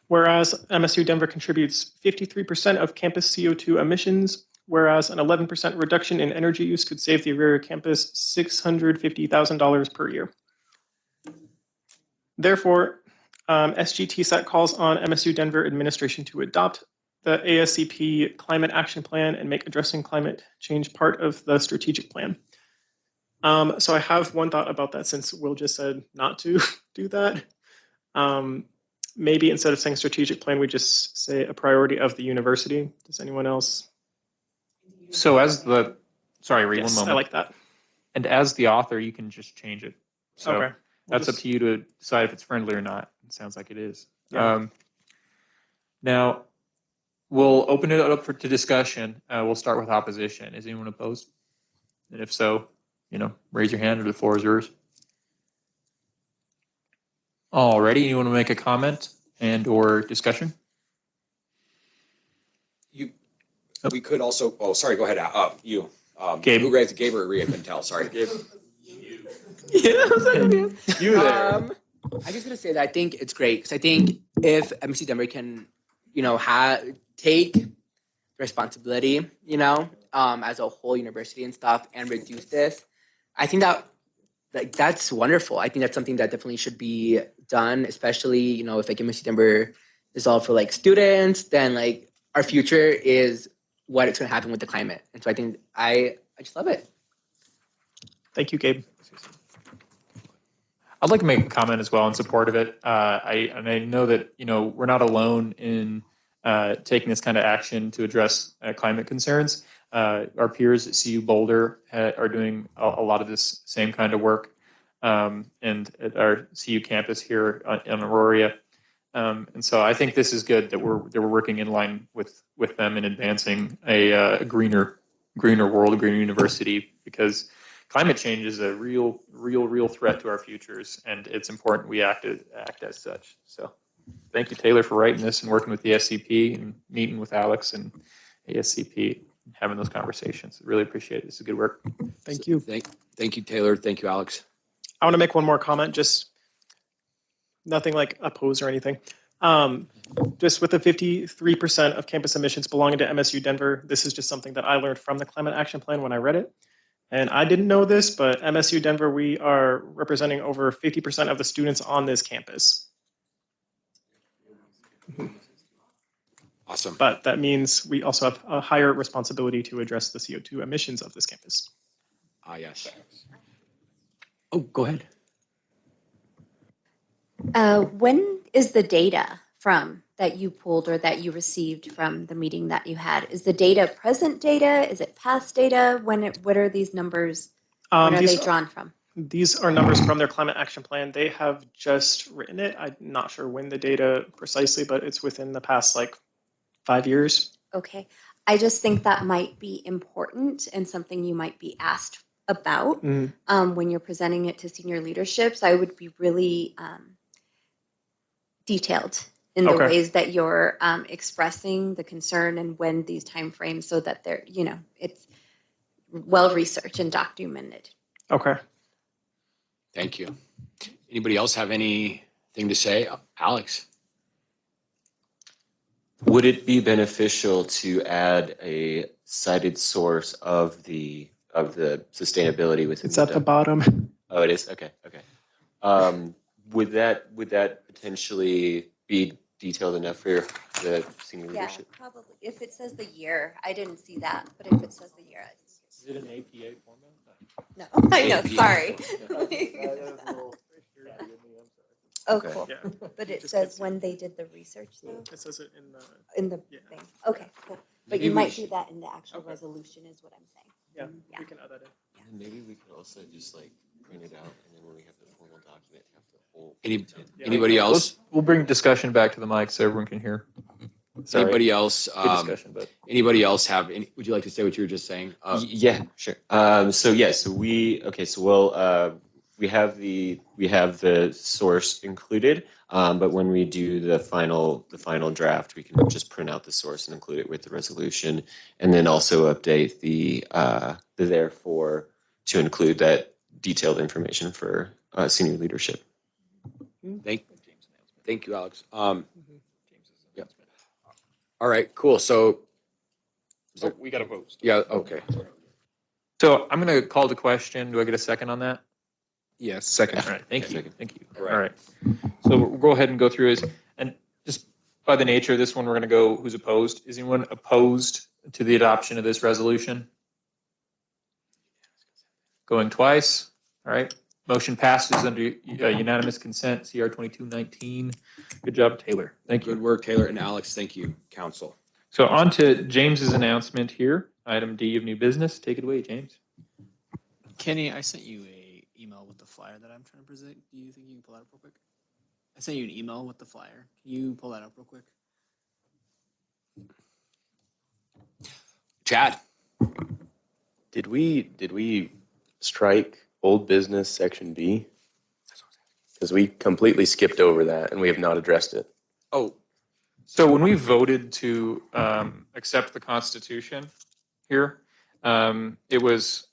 Whereas MSU Denver contributes 53% of campus CO2 emissions, whereas an 11% reduction in energy use could save the Auraria campus $650,000 per year. Therefore, SGTSET calls on MSU Denver administration to adopt the ASCP Climate Action Plan and make addressing climate change part of the strategic plan. So I have one thought about that since Will just said not to do that. Maybe instead of saying strategic plan, we just say a priority of the university. Does anyone else? So as the, sorry, read Yes, one moment. I like that. And as the author, you can just change it. So Okay. that's up to you to decide if it's friendly or not. It sounds like it is. Yeah. Now, we'll open it up to discussion. We'll start with opposition. Is anyone opposed? And if so, raise your hand or the floor is yours. Alrighty, anyone want to make a comment and or discussion? We could also, oh, sorry, go ahead. You. Gabe. Who raised Gabe or Rhea? I couldn't tell. Sorry. You there. I just gonna say that I think it's great because I think if MSU Denver can, take responsibility, as a whole university and stuff and reduce this, I think that's wonderful. I think that's something that definitely should be done, especially, if MSU Denver is all for students, then our future is what it's gonna happen with the climate. And so I think I just love it. Thank you, Gabe. I'd like to make a comment as well in support of it. I know that we're not alone in taking this kind of action to address climate concerns. Our peers at CU Boulder are doing a lot of this same kind of work, and at our CU campus here in Auraria. And so I think this is good that we're working in line with them in advancing a greener world, a greener university, because climate change is a real threat to our futures, and it's important we act as such. So thank you, Taylor, for writing this and working with the SCP and meeting with Alex and ASCP and having those conversations. Really appreciate it. This is good work. Thank you. Thank you, Taylor. Thank you, Alex. I want to make one more comment, just nothing opposed or anything. Just with the 53% of campus emissions belonging to MSU Denver, this is just something that I learned from the Climate Action Plan when I read it. And I didn't know this, but MSU Denver, we are representing over 50% of the students on this campus. Awesome. But that means we also have a higher responsibility to address the CO2 emissions of this campus. Yes. Oh, go ahead. When is the data from that you pulled or that you received from the meeting that you had? Is the data present data? Is it past data? What are these numbers? When are they drawn from? These are numbers from their climate action plan. They have just written it. I'm not sure when the data precisely, but it's within the past 5 years. Okay. I just think that might be important and something you might be asked about when you're presenting it to senior leadership. So I would be really detailed in the ways that you're expressing the concern and when these timeframes, so that they're, it's well researched and documented. Okay. Thank you. Anybody else have anything to say? Alex? Would it be beneficial to add a cited source of the sustainability within? It's at the bottom. Oh, it is? Okay. Would that potentially be detailed enough for the senior leadership? Yeah, probably. If it says the year, I didn't see that, but if it says the year, is it an APA format? No, I know. Sorry. Oh, Okay. cool. Yeah. But it says when they did the research, though. It says it In the yeah. thing. Okay, cool. But Maybe you we might should- do that in the actual resolution, is what I'm saying. Yeah, we can add that in. And maybe we could also just print it out, and then when we have the formal document, have the whole. Anybody else? We'll bring discussion back to the mic so everyone can hear. Sorry. Anybody else? Good discussion, but Anybody else have any? Would you like to say what you were just saying? Yeah, sure. So we have the source included, but when we do the final draft, we can just print out the source and include it with the resolution, and then also update the therefore to include that detailed information for senior leadership. Thank you, Alex. Yeah. All right, cool. So we got to vote. yeah, okay. So I'm going to call the question. Do I get a second on that? Yes, second. All right, thank you. Second. Thank you. All right. All right. So we'll go ahead and go through this. And just by the nature of this one, we're going to go who's opposed. Is anyone opposed to the adoption of this resolution? Going twice. All right. Motion passes under unanimous consent, CR 2219. Good job, Taylor. Thank you. Good work, Taylor and Alex. Thank you, council. So on to James's announcement here. Item D of new business. Take it away, James. Kenny, I sent you a email with the flyer that I'm trying to present. Do you think you can pull that up real quick? I sent you an email with the flyer. Can you pull that up real quick? Chad. Did we strike old business section B? Because we completely skipped over that and we have not addressed it. Oh, So when we voted to accept the Constitution here, it was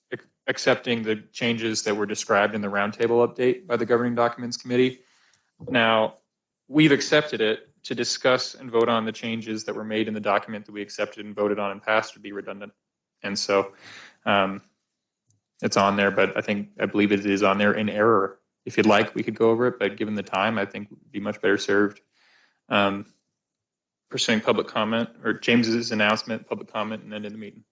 accepting the changes that were described in the roundtable update by the Governing Documents Committee. Now, we've accepted it. To discuss and vote on the changes that were made in the document that we accepted and voted on and passed would be redundant. And so it's on there, but I believe it is on there in error. If you'd like, we could go over it, but given the time, I think we'd be much better served pursuing public comment or James's announcement, public comment, and then in the meeting.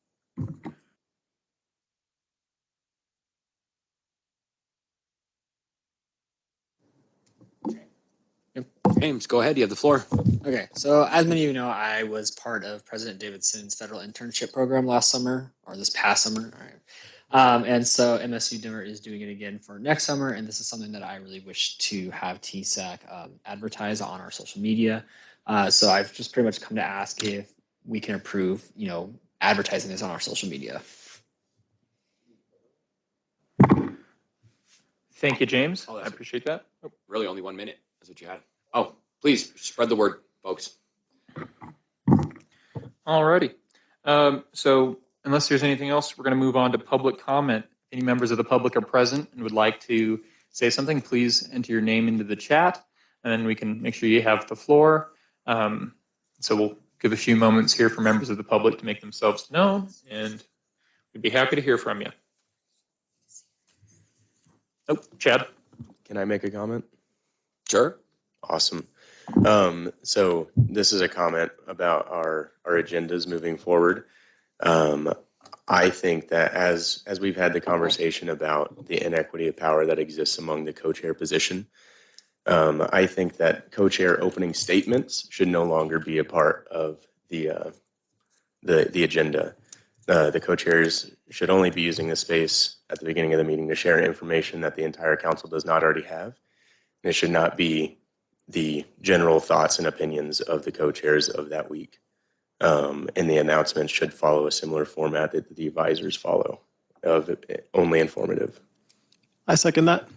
James, go ahead. You have the floor. Okay, so as many of you know, I was part of President Davidson's federal internship program last summer, or this past summer. All right. And so MSU Denver is doing it again for next summer, and this is something that I really wish to have TSAC advertise on our social media. So I've just pretty much come to ask if we can approve, advertising this on our social media. Thank you, James. Oh, I appreciate that. Really, only 1 minute is what you had. Oh, please spread the word, folks. All righty. So unless there's anything else, we're going to move on to public comment. Any members of the public are present and would like to say something, please enter your name into the chat, and then we can make sure you have the floor. So we'll give a few moments here for members of the public to make themselves known, and we'd be happy to hear from you. Oh, Chad. Can I make a comment? Sure. Awesome. So this is a comment about our agendas moving forward. I think that as we've had the conversation about the inequity of power that exists among the co-chair position, I think that co-chair opening statements should no longer be a part of the agenda. The co-chairs should only be using the space at the beginning of the meeting to share information that the entire council does not already have. And it should not be the general thoughts and opinions of the co-chairs of that week. And the announcements should follow a similar format that the advisors follow, of only informative. I second that.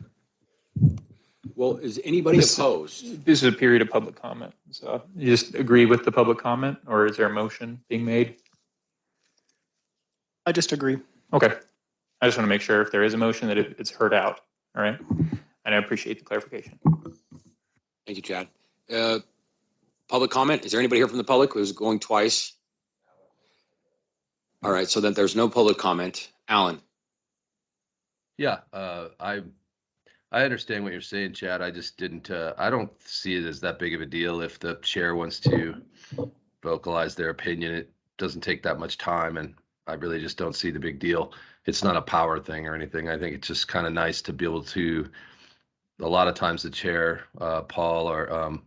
Well, is anybody opposed? This is a period of public comment. So you just agree with the public comment, or is there a motion being made? I just agree. Okay. I just want to make sure if there is a motion that it's heard out. All right. And I appreciate the clarification. Thank you, Chad. Public comment. Is there anybody here from the public who's going twice? All right. So then there's no public comment. Alan. Yeah, I understand what you're saying, Chad. I just didn't. I don't see it as that big of a deal if the chair wants to vocalize their opinion. It doesn't take that much time, and I really just don't see the big deal. It's not a power thing or anything. I think it's just kind of nice to be able to. A lot of times, the chair, Paul or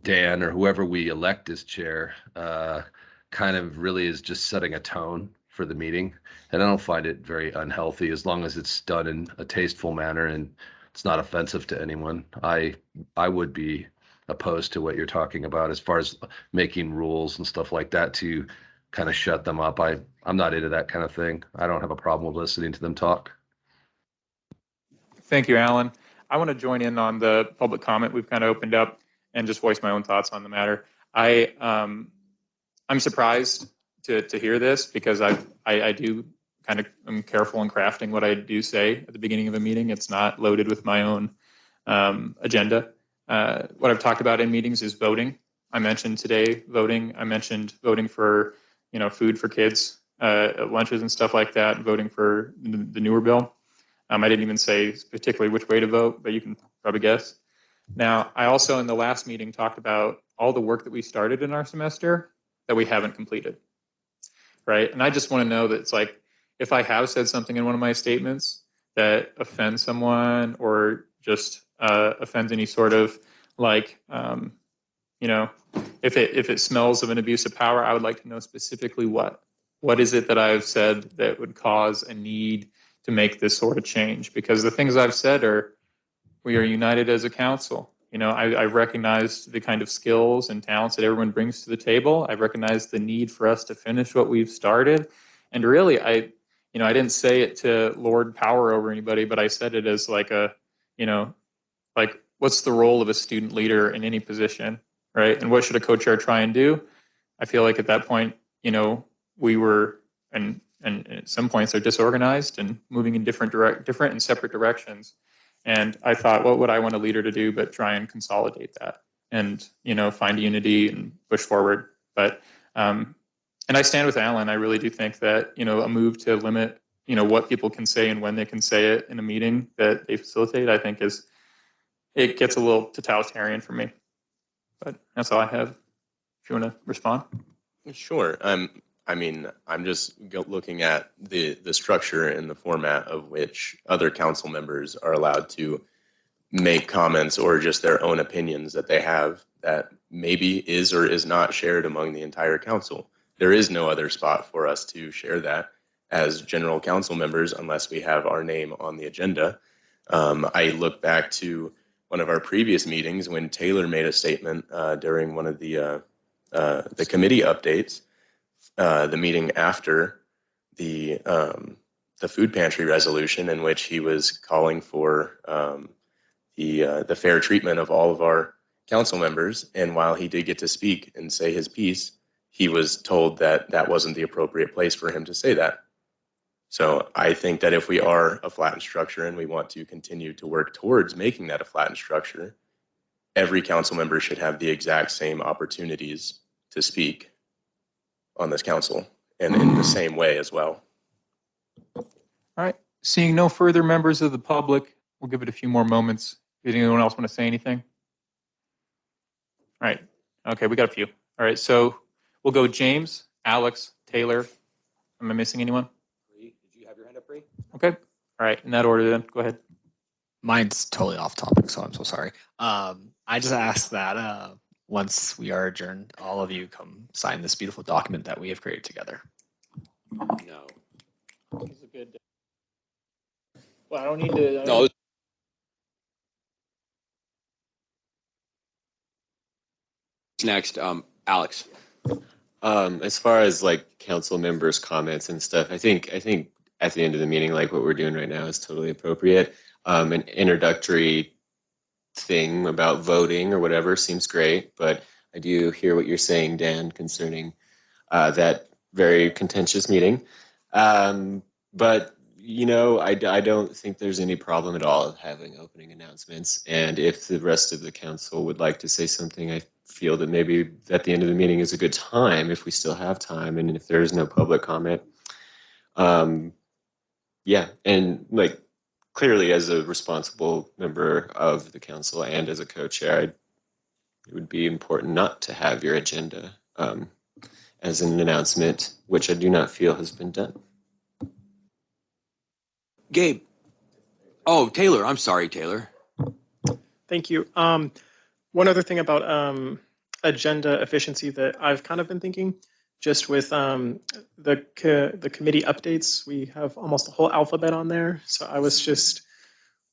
Dan or whoever we elect as chair, kind of really is just setting a tone for the meeting. And I don't find it very unhealthy as long as it's done in a tasteful manner and it's not offensive to anyone. I would be opposed to what you're talking about as far as making rules and stuff like that to kind of shut them up. I'm not into that kind of thing. I don't have a problem with listening to them talk. Thank you, Alan. I want to join in on the public comment we've kind of opened up and just voice my own thoughts on the matter. I'm surprised to hear this because I do kind of am careful in crafting what I do say at the beginning of a meeting. It's not loaded with my own agenda. What I've talked about in meetings is voting. I mentioned today voting. I mentioned voting for food for kids, lunches and stuff like that, and voting for the newer bill. I didn't even say particularly which way to vote, but you can probably guess. Now, I also in the last meeting talked about all the work that we started in our semester that we haven't completed, right? And I just want to know that it's like, if I have said something in one of my statements that offends someone or just offends any sort of like, if it smells of an abuse of power, I would like to know specifically what. What is it that I've said that would cause a need to make this sort of change? Because the things I've said are, we are united as a council. I recognize the kind of skills and talents that everyone brings to the table. I recognize the need for us to finish what we've started. And really, I didn't say it to lord power over anybody, but I said it as like like what's the role of a student leader in any position, right? And what should a co-chair try and do? I feel like at that point, we were, and at some points they're disorganized and moving in different and separate directions. And I thought, what would I want a leader to do but try and consolidate that and, find unity and push forward. But, and I stand with Alan. I really do think that, a move to limit, what people can say and when they can say it in a meeting that they facilitate, I think it gets a little totalitarian for me. But that's all I have. If you want to respond. Sure. I'm just looking at the structure and the format of which other council members are allowed to make comments or just their own opinions that they have that maybe is or is not shared among the entire council. There is no other spot for us to share that as general council members unless we have our name on the agenda. I look back to one of our previous meetings when Taylor made a statement during one of the committee updates, the meeting after the food pantry resolution, in which he was calling for the fair treatment of all of our council members. And while he did get to speak and say his piece, he was told that that wasn't the appropriate place for him to say that. So I think that if we are a flattened structure and we want to continue to work towards making that a flattened structure, every council member should have the exact same opportunities to speak on this council and in the same way as well. All right. Seeing no further members of the public, we'll give it a few more moments. Does anyone else want to say anything? All right. Okay, we got a few. All right, so we'll go James, Alex, Taylor. Am I missing anyone? Did you have your hand up, Bree? Okay. All right, in that order then, go ahead. Mine's totally off topic, so I'm so sorry. I just ask that once we are adjourned, all of you come sign this beautiful document that we have created together. No. This is a good. Well, I don't need to. No. Next, Alex. As far as like council members' comments and stuff, I think at the end of the meeting, like what we're doing right now is totally appropriate. An introductory thing about voting or whatever seems great, but I do hear what you're saying, Dan, concerning that very contentious meeting. But I don't think there's any problem at all of having opening announcements. And if the rest of the council would like to say something, I feel that maybe at the end of the meeting is a good time if we still have time and if there is no public comment. Yeah, and like clearly as a responsible member of the council and as a co-chair, it would be important not to have your agenda as an announcement, which I do not feel has been done. Gabe. Oh, Taylor. I'm sorry, Taylor. Thank you. One other thing about agenda efficiency that I've kind of been thinking, just with the committee updates, we have almost a whole alphabet on there. So I was just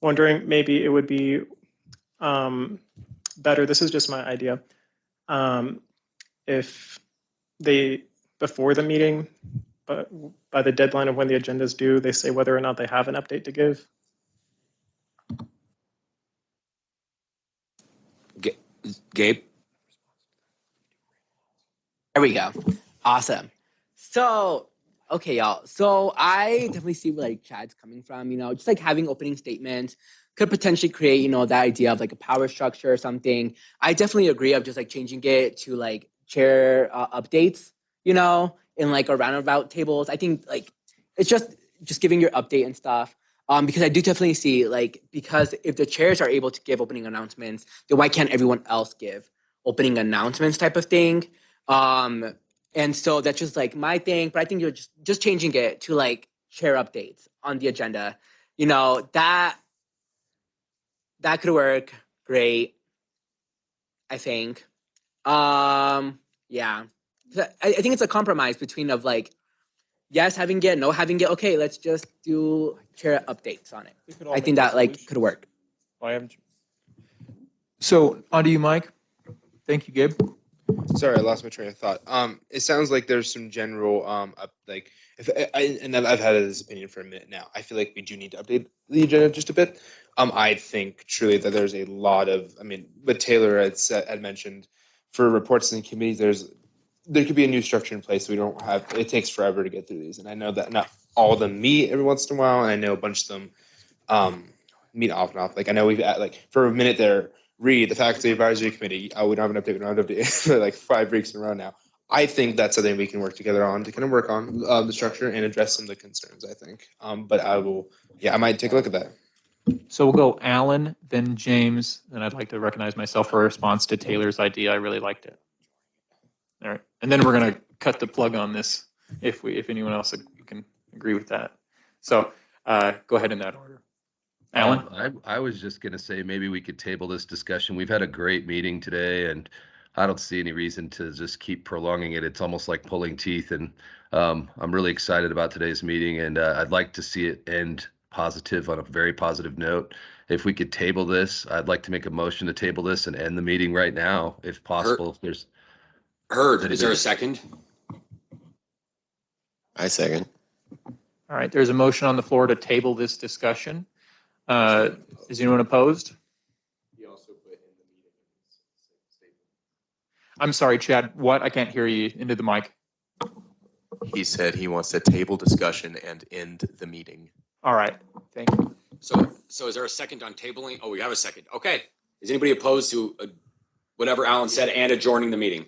wondering, maybe it would be better, this is just my idea. If they, before the meeting, but by the deadline of when the agenda is due, they say whether or not they have an update to give. Gabe? There we go. Awesome. So, okay, y'all. So I definitely see where like Chad's coming from, just like having opening statements could potentially create, that idea of like a power structure or something. I definitely agree of just like changing it to like chair updates, in like a roundabout tables. I think like it's just giving your update and stuff. Because I do definitely see like, because if the chairs are able to give opening announcements, then why can't everyone else give opening announcements type of thing? And so that's just like my thing, but I think you're just changing it to like chair updates on the agenda. That could work great, I think. Yeah. I think it's a compromise between of like, yes, having it, no having it. Okay, let's just do chair updates on it. I think that like could work. Why haven't you? So on to you, Mike. Thank you, Gabe. Sorry, I lost my train of thought. It sounds like there's some general like if I've had this opinion for a minute now. I feel like we do need to update the agenda just a bit. I think truly that there's a lot of, what Taylor had mentioned for reports and committees. There could be a new structure in place. So we don't have. It takes forever to get through these, and I know that not all of them meet every once in a while, and I know a bunch of them meet off and off. Like I know we've like for a minute there. Read the faculty advisory committee. We don't have an update. We don't have an update for like 5 weeks in a row now. I think that's something we can work together on to kind of work on the structure and address some of the concerns. I think, but I will. Yeah, I might take a look at that. So we'll go Alan, then James, and I'd like to recognize myself for a response to Taylor's idea. I really liked it. All right, and then we're gonna cut the plug on this if anyone else can agree with that. So go ahead in that order. Alan? I was just going to say maybe we could table this discussion. We've had a great meeting today, and I don't see any reason to just keep prolonging it. It's almost like pulling teeth, and I'm really excited about today's meeting, and I'd like to see it end positive on a very positive note. If we could table this, I'd like to make a motion to table this and end the meeting right now, if possible. If there's Heard. Is there a second? I second. All right, there's a motion on the floor to table this discussion. Is anyone opposed? I'm sorry, Chad, what? I can't hear you into the mic. He said he wants to table discussion and end the meeting. All right, thank you. So is there a second on tabling? Oh, we have a second. Okay. Is anybody opposed to whatever Alan said and adjourning the meeting?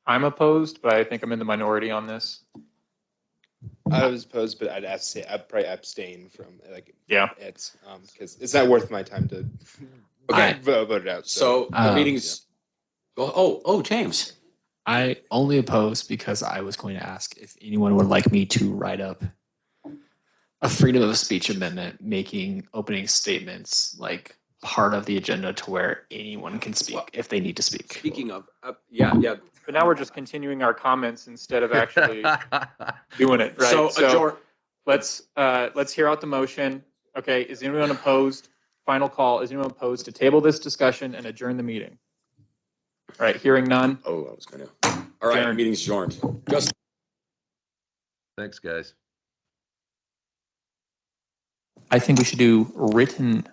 I'm opposed, but I think I'm in the minority on this. I was opposed, but I'd probably abstain from like it because it's not worth my time to vote it out. So the meeting's. Yeah. Oh, James. I only oppose because I was going to ask if anyone would like me to write up a freedom of speech amendment making opening statements like part of the agenda to where anyone can speak if they need to speak. Speaking of, yeah. But now we're just continuing our comments instead of actually doing it, right? So let's hear out the motion. Okay, is anyone opposed? Final call. Is anyone opposed to table this discussion and adjourn the meeting? All right, hearing none. Oh, I was gonna. All right, meeting's adjourned. Thanks, guys. I think we should do written